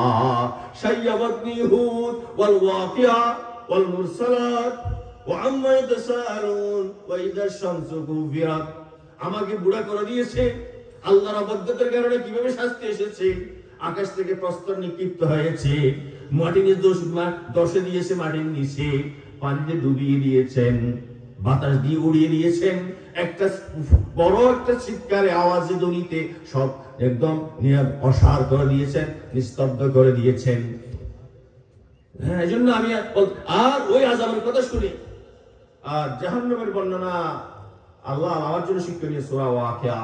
শাইয়াবাতনি হুদ ওয়াল ওয়াকিয়া ওয়াল মুরসালাত ওয়া আম্মা ইয়াতাসাআলুন ওয়া ইযা শামসু কুবিরাত আমাকে বুড়া করে দিয়েছে আল্লাহর অবাধ্যতার কারণে কিভাবে শাস্তি এসেছে আকাশ থেকে প্রস্তর নিক্ষিপ্ত হয়েছে মাটিতে দশে দিয়েছে মাটির নিচে পানিতে ডুবিয়ে দিয়েছেন বাতাস দিয়ে উড়িয়ে দিয়েছেন একটা বড় একটা চিৎকারে আওয়াজে ধ্বনিতে সব একদম অসাড় করে দিয়েছেন নিস্তব্ধ করে দিয়েছেন এজন্য আমি আর ওই আযাবের কথা শুনি আর জাহান্নামের বর্ণনা আল্লাহ আমার জন্য শিক্ষণীয় সূরা ওয়াকিয়া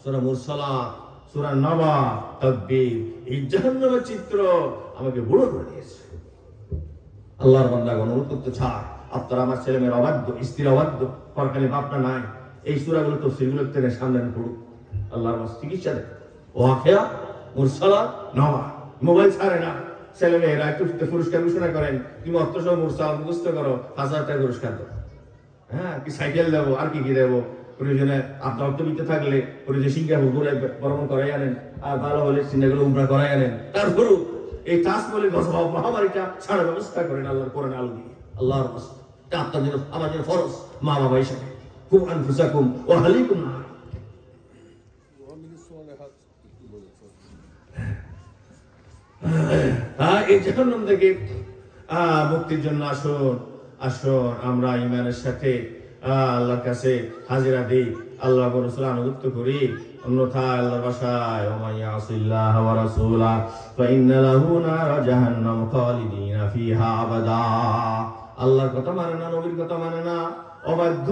সূরা মুরসালাত সূরা নাবা তাকবীর এই জাহান্নামের চিত্র আমাকে বুড়ো করে দিয়েছে আল্লাহর বান্দাগণ অনুরোধ করতে চায় আপনারা আমার ছেলেমেয়ের অবাধ্য স্ত্রীর অবাধ্য পরকালে বাপটা নাই এই সূরাগুলো তাফসীরগুলো থেকে সামনে পড়ুন আল্লাহর বাস চিকিৎসা দেন ওয়াকিয়া মুরসালাত নাবা মোবাইল ছাড়ে না ছেলেমেয়েরা একটু পুরস্কার ঘোষণা করেন তুমি অর্থসহ মুরসালাত মুখস্থ করো 1000 টাকা পুরস্কার দাও কি সাইকেল দেবো আর কি দেবো প্রয়োজনে আপনার অর্থবিত্ত থাকলে প্রয়োজনে সিঙ্গাপুর ঘুরে ভ্রমণ করাই আনেন আর ভালো হলে সিঙ্গাগুলো উমরা করাই আনেন তারপরও এই তাজমহলের মহামারীটা ছাড়ার ব্যবস্থা করেন আল্লাহর কোরআন আলো দিয়ে আল্লাহর এটা আপনার জন্য আমার জন্য ফরজ মা বাবা হিসাবে খুব আনফুসাকুম ও হালিকুম না এই জাহান্নাম থেকে মুক্তির জন্য আসুন আমরা ঈমানের সাথে আল্লাহর কাছে হাজিরা দিই আল্লাহ ওয়া রাসূল আনুগত্য করি অন্যথায় আল্লাহর ভাষায় ওয়া মান ইয়াসিল্লাহ ওয়া রাসূলা ফা ইন্না লাহু নার জাহান্নাম খালিদিনা ফিহা আবাদা আল্লাহর কথা মানে না নবীর কথা মানে না অবাধ্য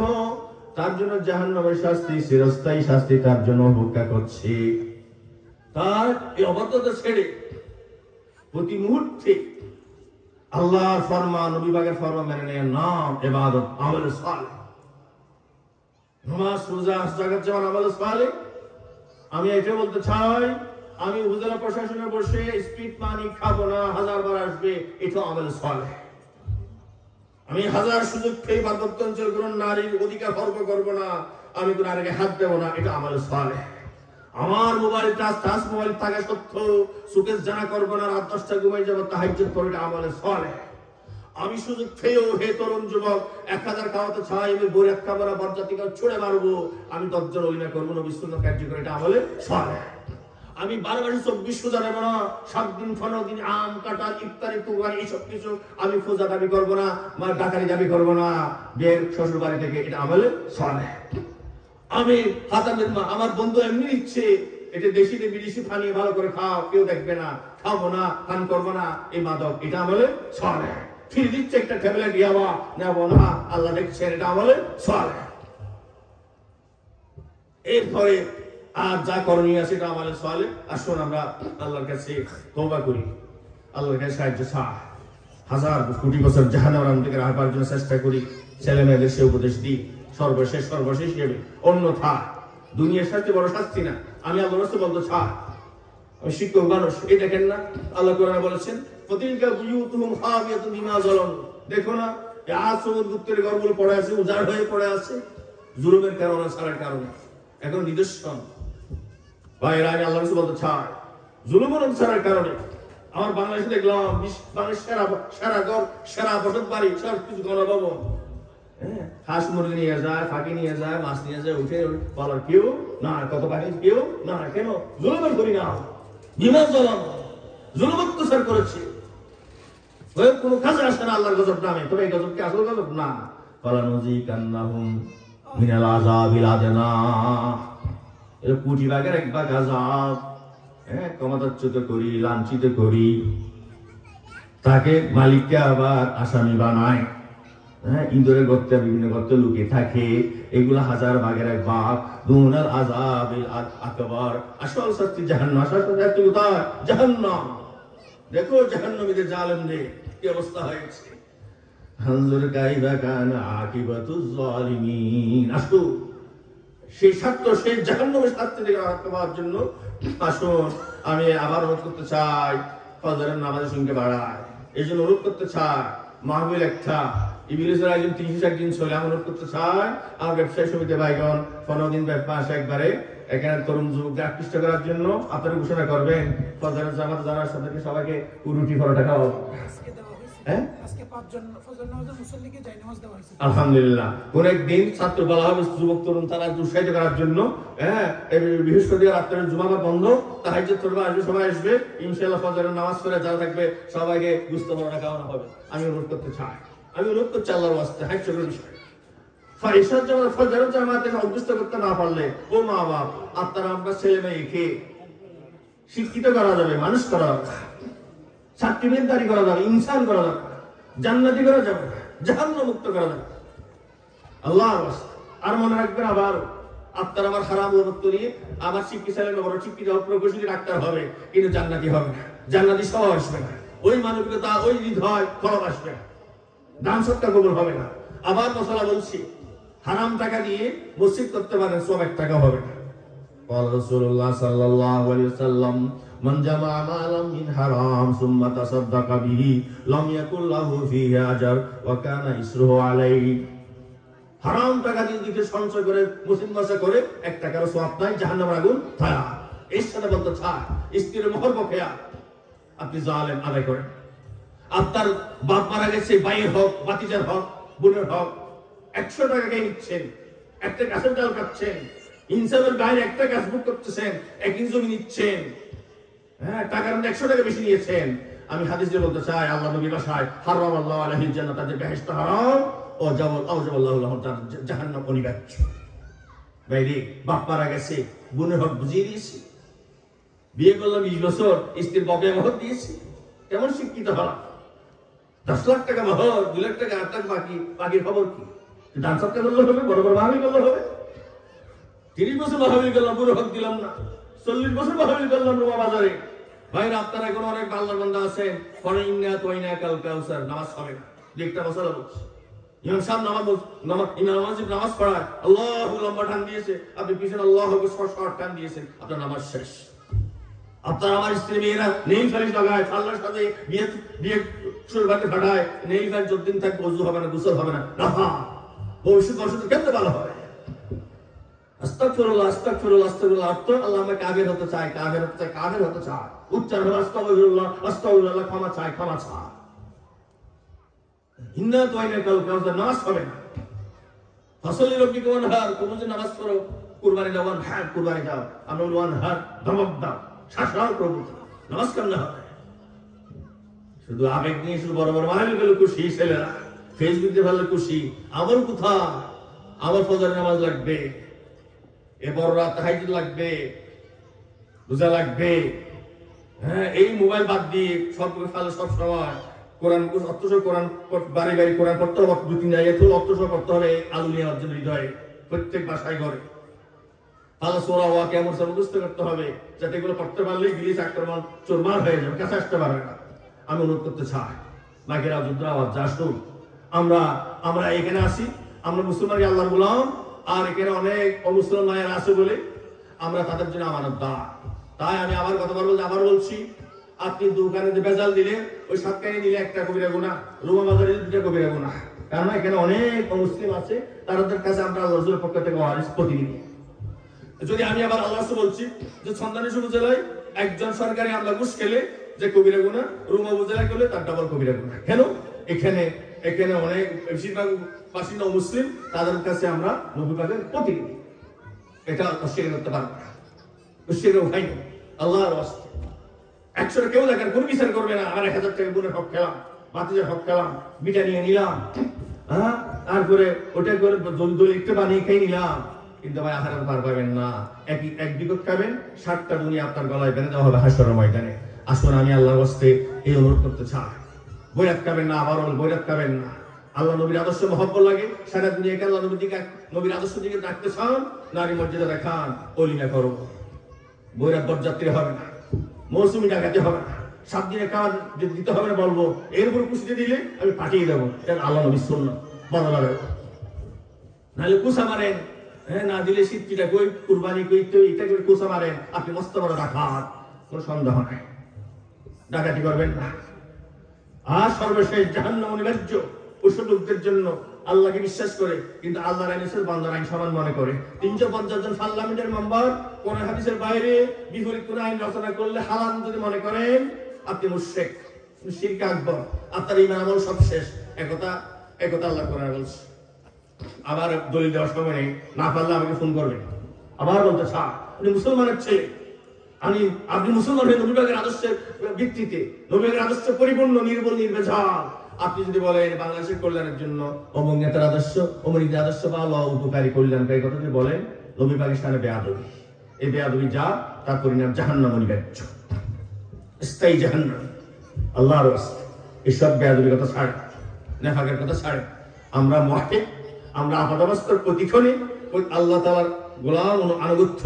তার জন্য জাহান্নামের শাস্তি চিরস্থায়ী শাস্তি তার জন্য অপেক্ষা করছে তার এই অবাধ্যতা ছেড়ে প্রতি মুহূর্তে আল্লাহর ফরমান নবী পাকের ফরমান মেনে নেওয়ার নাম ইবাদত আমল সালেহ নামাজ রোজা জাকাত যেমন আমল সালেহ আমি এটা বলতে চাই আমি উপজেলা প্রশাসনে বসে স্পিড পানি খাবো না 1000 বার আসবে এটা আমল সালেহ আমি 1000 সুযোগ পেয়ে ইবাদত অঞ্চল কোন নারীর অধিকার খর্ব করব না আমি কোন নারীকে হাত দেব না এটা আমল সালেহ আমার মোবাইল টাচ মোবাইল থাকা সত্ত্বেও সুকেশ জানা করব না রাত 10টা ঘুমাই যাব তাহাজ্জুদ করে এটা আমল সালেহ আমি সুযোগ পেয়েও হে তরুণ যুবক 1000 খাওয়াতে চাই আমি বড় এক কামরা বরজাতিকে ছুড়ে মারবো আমি দজ্জল ওইনা করব নবী সুন্নাহ কার্যকর এটা আমল সালেহ আমি 12 মাসে 24 রোজা নেব না 7 দিন 15 দিন আম কাঁঠাল ইফতারি কুরবানি এইসব কিছু আমি পূজা দাবি করব না মার ডাকারি দাবি করব না বের শ্বশুর বাড়ি থেকে এটা আমল সালেহ আমি হাতামের মা আমার বন্ধু এমনি ইচ্ছে এটা দেশিতে বিদেশি পানি ভালো করে খাও কেউ দেখবে না খাবো না পান করবো না এই মাদক এটা আমলে সালেহ ফিরে দিচ্ছে একটা ট্যাবলেট ইয়াবা নেব না আল্লাহ দেখছেন এটা আমলে সালেহ এরপরে আর যা করণীয় আছে এটা আমলে সালেহ আসুন আমরা আল্লাহর কাছে তওবা করি আল্লাহর কাছে সাহায্য চাই 1000 কোটি বছর জাহান্নামের থেকে রাহার জন্য চেষ্টা করি ছেলে মেয়েদের সে উপদেশ দিই সর্বশেষ হিসেবে, অন্যথা দুনিয়ার শাস্তি বড় শাস্তি না। আমি আল্লাহ রাসূল বলতে চাই, আমি শিক্ষক মানুষ, এই দেখেন না আল্লাহ কোরআনে বলেছেন ফাতিলকা বুয়ুতুহুম খাবিয়াতুন বিমা যালামু, দেখো না এই আসমুদ গুপ্তের ঘরগুলো পড়ে আছে, উজাড় হয়ে পড়ে আছে জুলুমের কারণে, সারার কারণে। এখন নিদর্শন ভাইরা, আমি আল্লাহ রাসূল বলতে চাই জুলুমের সারার কারণে আমার বাংলাদেশে দেখলাম বাংলাদেশের সেরা ঘর, সেরা বসত বাড়ি, সব কিছু গণভবন, হাঁস মুরগি নিয়ে যায়, ফাঁকি নিয়ে যায়, মাছ নিয়ে যায়, উঠে বলার কেউ না, কত বাড়ি কেউ না, কেন জুলুমের করি না, বিমা জলম জুলুম অত্যাচার করেছে, কোনো কাজে আসে না আল্লাহর গজব নামে। তবে এই গজব কি আসল গজব না? ফালানুযিকান্নাহুম মিনাল আযাবিল আদনা, এটা কোটি ভাগের এক ভাগ আযাব। ক্ষমতাচ্যুত করি, লাঞ্ছিত করি, তাকে মালিককে আবার আসামি বানায়, ইঁদুরের গর্তে, বিভিন্ন গর্তে লুকিয়ে থাকে, এগুলো হাজার ভাগের এক ভাগ। দুনাল আযাবিল আকবার, আসল শাস্তি জাহান্নাম। আসল শাস্তি কোথায়? জাহান্নাম। দেখো জাহান্নামীদের, জালেমদের কি অবস্থা হয়েছে। হানজুর কাইফা কানা আকিবাতুজ জালিমিন, আসো সেই ছাত্র, সেই জাহান্নামের শাস্তি থেকে রক্ষা পাওয়ার জন্য আসুন। আমি আবার অনুরোধ করতে চাই, ফজরের নামাজের সঙ্গে বাড়ায়, এই জন্য অনুরোধ করতে চাই মাহফিল একটা ইবলিসের একজন 30 দিন চলে, আমি অনুরোধ করতে চাই আমার ব্যবসায়ী সমিতি ভাইগণ 15 দিন মাস একবারে এখানে তরুণ যুবকদের আকৃষ্ট করার জন্য আপনারা ঘোষণা করবেন ফজরের জামাত যারা সাথে সবাইকে রুটি পরোটা খাওয়া। আলহামদুলিল্লাহ, কোন একদিন ছাত্র বলা হবে, যুবক তরুণ তারা উৎসাহিত করার জন্য, বৃহস্পতিবার রাত্রের জুমাবার বন্ধ, তাহাজ্জুদ পড়বে, আসবে, সবাই আসবে ইনশাআল্লাহ, ফজরের নামাজ পড়ে যারা থাকবে সবাইকে গুস্ত পরোটা খাওয়ানো হবে। আমি অনুরোধ করতে চাই, আল্লাহর ওয়াস্তে হাইচ্ছার বিষয় ফাইসার জামাত, ফজরের জামাতে অভ্যস্ত করতে না পারলে, ও মা বাপ, আপনারা আপনার ছেলে মেয়েকে শিক্ষিত করা যাবে, মানুষ করা যাবে, সার্টিফিকেটদারি করা যাবে, ইনসান করা যাবে, জান্নাতি করা যাবে, জাহান্নাম মুক্ত করা যাবে আল্লাহর ওয়াস্তে। আর মনে রাখবেন, আবার আপনার আমার হারাম মুক্ত নিয়ে আমার শিক্ষিত ছেলে বড় শিক্ষিত প্রকৌশলী ডাক্তার হবে, কিন্তু জান্নাতি হবে না, জান্নাতি সহ আসবে না, ওই মানবিকতা, ওই হৃদয় ফল আসবে না, দান সৎকার কবুল হবে না। আবার মশলা বলছি, হারাম টাকা দিয়ে মসজিদ করতে পারেন, সব 1 টাকা হবে না। রাসূলুল্লাহ সাল্লাল্লাহু আলাইহি ওয়াসাল্লাম মান জামা মালাম মিন হারাম সুম্মা তাসাদদাকা বিহি লাম ইয়াকুল লাহু ফিহি আজর ওয়া কানা ইসরুহু আলাইহি। হারাম টাকা দিয়ে দিকে সঞ্চয় করে মসজিদ মাসা করে 1 টাকারও সওয়াব নাই, জাহান্নামের আগুন ছায়া। এর সাথে বলতে চায় স্ত্রীর মোহর বকেয়া আপনি জালেম আদায় করেন, আপনার বাপ মারা গেছে, ভাইয়ের হক, ভাতিজার হক, বোনের হক, 100 টাকা কে নিচ্ছেন, একটা গাছের ডাল কাটছেন, ইনসাফের বাইরে একটা গাছ বুক করতেছেন, 1 ইঞ্চি জমি নিচ্ছেন, টাকার মধ্যে 100 টাকা বেশি নিয়েছেন। আমি হাদিসে বলতে চাই, আল্লাহ নবী ভাষায় হারামাল্লাহু আলাইহিল জান্নাত, তাদের বেহেশত হারাম ও আওজাবাল্লাহু লাহু জাহান্নাম অনিবার্য। বাইরে বাপ মারা গেছে, বোনের হক বুঝিয়ে দিয়েছি, বিয়ে করলাম 20 বছর, স্ত্রীর বাপে মহর দিয়েছি, কেমন শিক্ষিত হলাম, 10 লাখ টাকা মহর, 2 লাখ টাকা 8 লাখ বাকি, বাকির খবর কি? দান সৎকার করলে হবে, বড় বড় মাহফিল করলে হবে। 30 বছর মাহফিল করলাম, বুড়ো হক দিলাম না, 40 বছর মাহফিল করলাম রোমা বাজারে। ভাইরা, আপনারা এখন অনেক আল্লাহর বান্দা আছেন, নামাজ হবে না, একটা মশলা বলছে, ইমাম সাহেব নামাজ পড়ায়, আল্লাহু লম্বা টান দিয়েছে, আপনি পিছনে আল্লাহু শর্ট টান দিয়েছেন, আপনার নামাজ শেষ। আপনার আমার স্ত্রী মেয়েরা নেই ফালিশ লাগায়, আল্লাহর সাথে বিয়ে সুরবাতে ফাটায়, নেই ফাল যতদিন থাকবে ওযু হবে না, গোসল হবে না, নাফা ভবিষ্যৎ বর্ষতে কেমনে ভালো হয়? আস্তাগফিরুল্লাহ, আস্তাগফিরুল্লাহ, আস্তাগফিরুল্লাহ। আল্লাহ আমরা কাফের হতে চাই, কাফের হতে চাই, কাফের হতে চাই, উচ্চারণ হলো আস্তাগফিরুল্লাহ, আস্তাগফিরুল্লাহ, ক্ষমা চাই, ক্ষমা চাই। ইন্না তুআইনা কাল কাউসার, নামাজ হবে না। ফাসলি রব্বিকা ওয়ানহার, তুমি যে নামাজ পড়ো, কুরবানি দাও, ওয়ানহার, কুরবানি দাও, আমরা বলি ওয়ানহার, ধমক দাও, শাসন প্রভু, নামাজ কেমনে হবে? শুধু আবেগ নিয়ে শুধু বড় বড় মাহফিল গুলো খুশি ছেলেরা, ফেসবুকে ভালো খুশি, আমার কোথায় আমার ফজরের নামাজ লাগবে, এ বড় রাত তাহাজ্জুদ লাগবে, রোজা লাগবে, এই মোবাইল বাদ দিয়ে সব সময় কোরআন অর্থসহ কোরআন বাড়ি বাড়ি কোরআন পড়তে হবে, 2-3 জায়গায় তো অর্থসহ পড়তে হবে, আলু নিয়ে অর্জন হৃদয়ে প্রত্যেক বাসায় ঘরে ভালো সোরা হওয়া কেমন সব মুখস্থ করতে হবে, যাতে এগুলো পড়তে পারলে ইবলিস আক্রমণ চোরমার হয়ে যাবে, কাছে আসতে পারবে না। আমি অনুরোধ করতে চাই, মাইকের আওয়াজ, যুদ্ধ আওয়াজ, আসুন আমরা এখানে আসি, আমরা মুসলমানই আল্লাহর গোলাম, আর এখানে অনেক অমুসলমান মায়েরা আছে বলে আমরা তাদের জন্য আমানতদার। তাই আমি আবার আবার বলছি, আপনি দোকানে বেজাল দিলে ওই 7 কানি নিলে একটা কবিরা গুনাহ, রুমা বাজারে 2টা কবিরা গুনাহ। কারণ এখানে অনেক মুসলিম আছে, তাদের কাছে আমরা আল্লাহর রাসূলের পক্ষ থেকে ওয়ারিস প্রতিনিধি। যদি আমি আবার আল্লাহ রাসূল বলছি যে সন্তানের উপজেলায় একজন সরকারি আমলা ঘুষ খেলে যে কবিরা গুনাহ, রুমা উপজেলায় করলে তার ডাবল কবিরা গুনাহ। কেন? এখানে অনেক বেশিরভাগ বাসিন্দা মুসলিম, তাদের কাছে আমরা নবী পাকের প্রতিনিধি। এটা অস্বীকার করতে পারবো না, অস্বীকার ভাই আল্লাহর রাস্তা 100 কেউ দেখেন কোন বিচার করবে না। আর 1000 টাকা বোনের হক খেলাম, বাতিজের হক খেলাম, বিটা নিয়ে নিলাম, হ্যাঁ, তারপরে ওটা করে একটু বানিয়ে খেয়ে নিলাম। কিন্তু ভাই আখারাত পার পাবেন না, এক বিগত খাবেন, 7টা দুনিয়া আপনার গলায় বেঁধে দেওয়া হবে হাসরের ময়দানে। আসুন আমি আল্লাহর রাস্তে এই অনুরোধ করতে চাই, বৈরাত খাবেন না, আবার বৈরাত খাবেন না। আল্লাহ নবীর আদর্শ মহব্বত লাগে, সারা দুনিয়াকে আল্লাহ নবীর আদর্শ দিকে রাখতে চান, নারী মর্যাদা দেখান, অলিমা করো। বৈরাত বরযাত্রী হবে না, মৌসুমি ডাকাতে হবে না, 7 দিনে খাওয়া দিতে হবে না বলবো, এর উপর কুশিতে দিলে আমি পাঠিয়ে দেবো। এটা আল্লাহ নবীর সুন্নাত, বদলা দেবো। নাহলে কুসা মারেন, হ্যাঁ, না দিলে শীতটা কই, কুরবানি কই, তো এটা করে কুসা মারেন, আপনি মস্ত বড় ডাকাত, কোনো সন্দেহ নাই। ডাকাতি করবেন না। আর সর্বশেষ জাহান্নাম অনিবার্য ওসব লোকদের জন্য আল্লাহকে বিশ্বাস করে কিন্তু আল্লাহর আইনের বান্দার আইন সমান মনে করে। 350 জন পার্লামেন্টের মেম্বার কোন হাদিসের বাইরে বিপরীত কোন আইন রচনা করলে হারাম যদি মনে করেন, আপনি মুশরিক, শিরক আকবর, আপনার ঈমান আমল সব শেষ। একথা আল্লাহ কোরআনে বলছে। আবার দলিল দেওয়ার সময় নেই, না পারলে আমাকে ফোন করবেন। আবার বলতে চাই, আপনি মুসলমানের ছেলে, আপনি মুসলমান হয়ে নবী পাকের আদর্শের ভিত্তিতে, নবী পাকের আদর্শ পরিপূর্ণ, নির্বল, নির্ভেজাল। আপনি যদি বলেন বাংলাদেশের কল্যাণের জন্য অমুক নেতার আদর্শ, অমুক নেতার আদর্শ বা উপকারী কল্যাণকারী কথা যদি বলেন, নবী পাকের সামনে বেয়াদবি। এই বেয়াদবি যা, তার পরিণাম জাহান্নাম অনিবার্য, স্থায়ী জাহান্নাম। আল্লাহর রাস্তা এসব বেয়াদবির কথা ছাড়ে, নেফাকের কথা ছাড়ে। আমরা মাঠে, আমরা আপাদাবাস্তর প্রতিক্ষণে আল্লাহ তাআলার গোলাম আনুগত্য,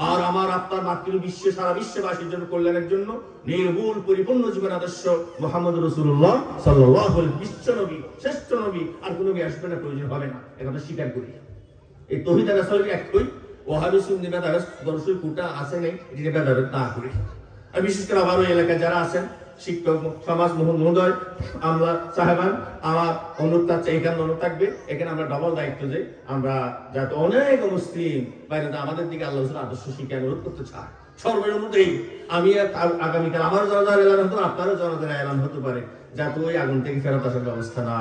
আর আমার আপনার মাতৃ সারা বিশ্ববাসীর জন্য কল্যাণের জন্য নির্ভুল পরিপূর্ণ জীবন আদর্শ মুহাম্মদ রাসূলুল্লাহ সাল্লাল্লাহু আলাইহি ওয়াসাল্লাম বিশ্ব নবী, শ্রেষ্ঠ নবী, আর কোন নবী আসবে না, প্রয়োজন হবে না। একথা স্বীকার করি। এই তৌহিদ আর রাসূল একই, ওয়াহাবি সুন্নি বেদাত দর্শন কোটা আছে নাই, এটা বেদাত না করি। আর বিশেষ করে আবার ওই এলাকায় যারা আছেন, শিক্ষক সমাজ মহোদয়, আমরা সাহেবান, আমার অনুরোধ থাকছে, এখানে অনুরোধ থাকবে, এখানে আমরা ডবল দায়িত্ব যে আমরা যাতে অনেক মুসলিম বাইরে আমাদের দিকে আল্লাহ আদর্শ শিক্ষা অনুরোধ করতে চাই। সর্বের অনুরোধেই আমি আগামীকাল আমারও জনতার এলান হতো, আপনারও জনতার এলান হতে পারে, যাতে ওই আগুন থেকে ফেরত আসার ব্যবস্থা না,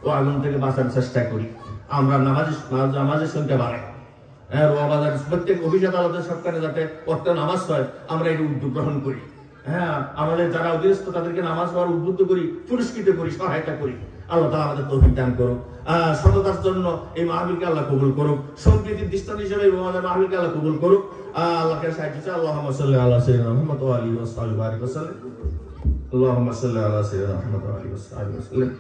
ও আগুন থেকে বাঁচার চেষ্টা করি। আমরা নামাজের সংখ্যা বাড়াই, প্রত্যেক অফিস আদালতের সরকারে যাতে অর্থ নামাজ হয়, আমরা এই উদ্যোগ গ্রহণ করি। হ্যাঁ, আমাদের যারা অধীনস্থ তাদেরকে নামাজ পড়ার উদ্বুদ্ধ করি, পুরস্কৃত করি, সহায়তা করি। আল্লাহ তাআলা আমাদের তৌফিক দান করুক। সততার জন্য এই মাহফিলকে আল্লাহ কবুল করুক, সম্প্রীতির দৃষ্টান্ত হিসেবে এই মাহফিলকে আল্লাহ কবুল করুক। আল্লাহকে সাহায্য চাই। আল্লাহুম্মা সাল্লি আলা সাইয়্যিদিনা মুহাম্মদ ওয়া আলিহি ওয়া সাহবিহি ওয়া সাল্লাম। আল্লাহুম্মা সাল্লি আলা সাইয়্যিদিনা মুহাম্মদ ওয়া আলিহি ওয়া সাহবিহি ওয়া সাল্লাম।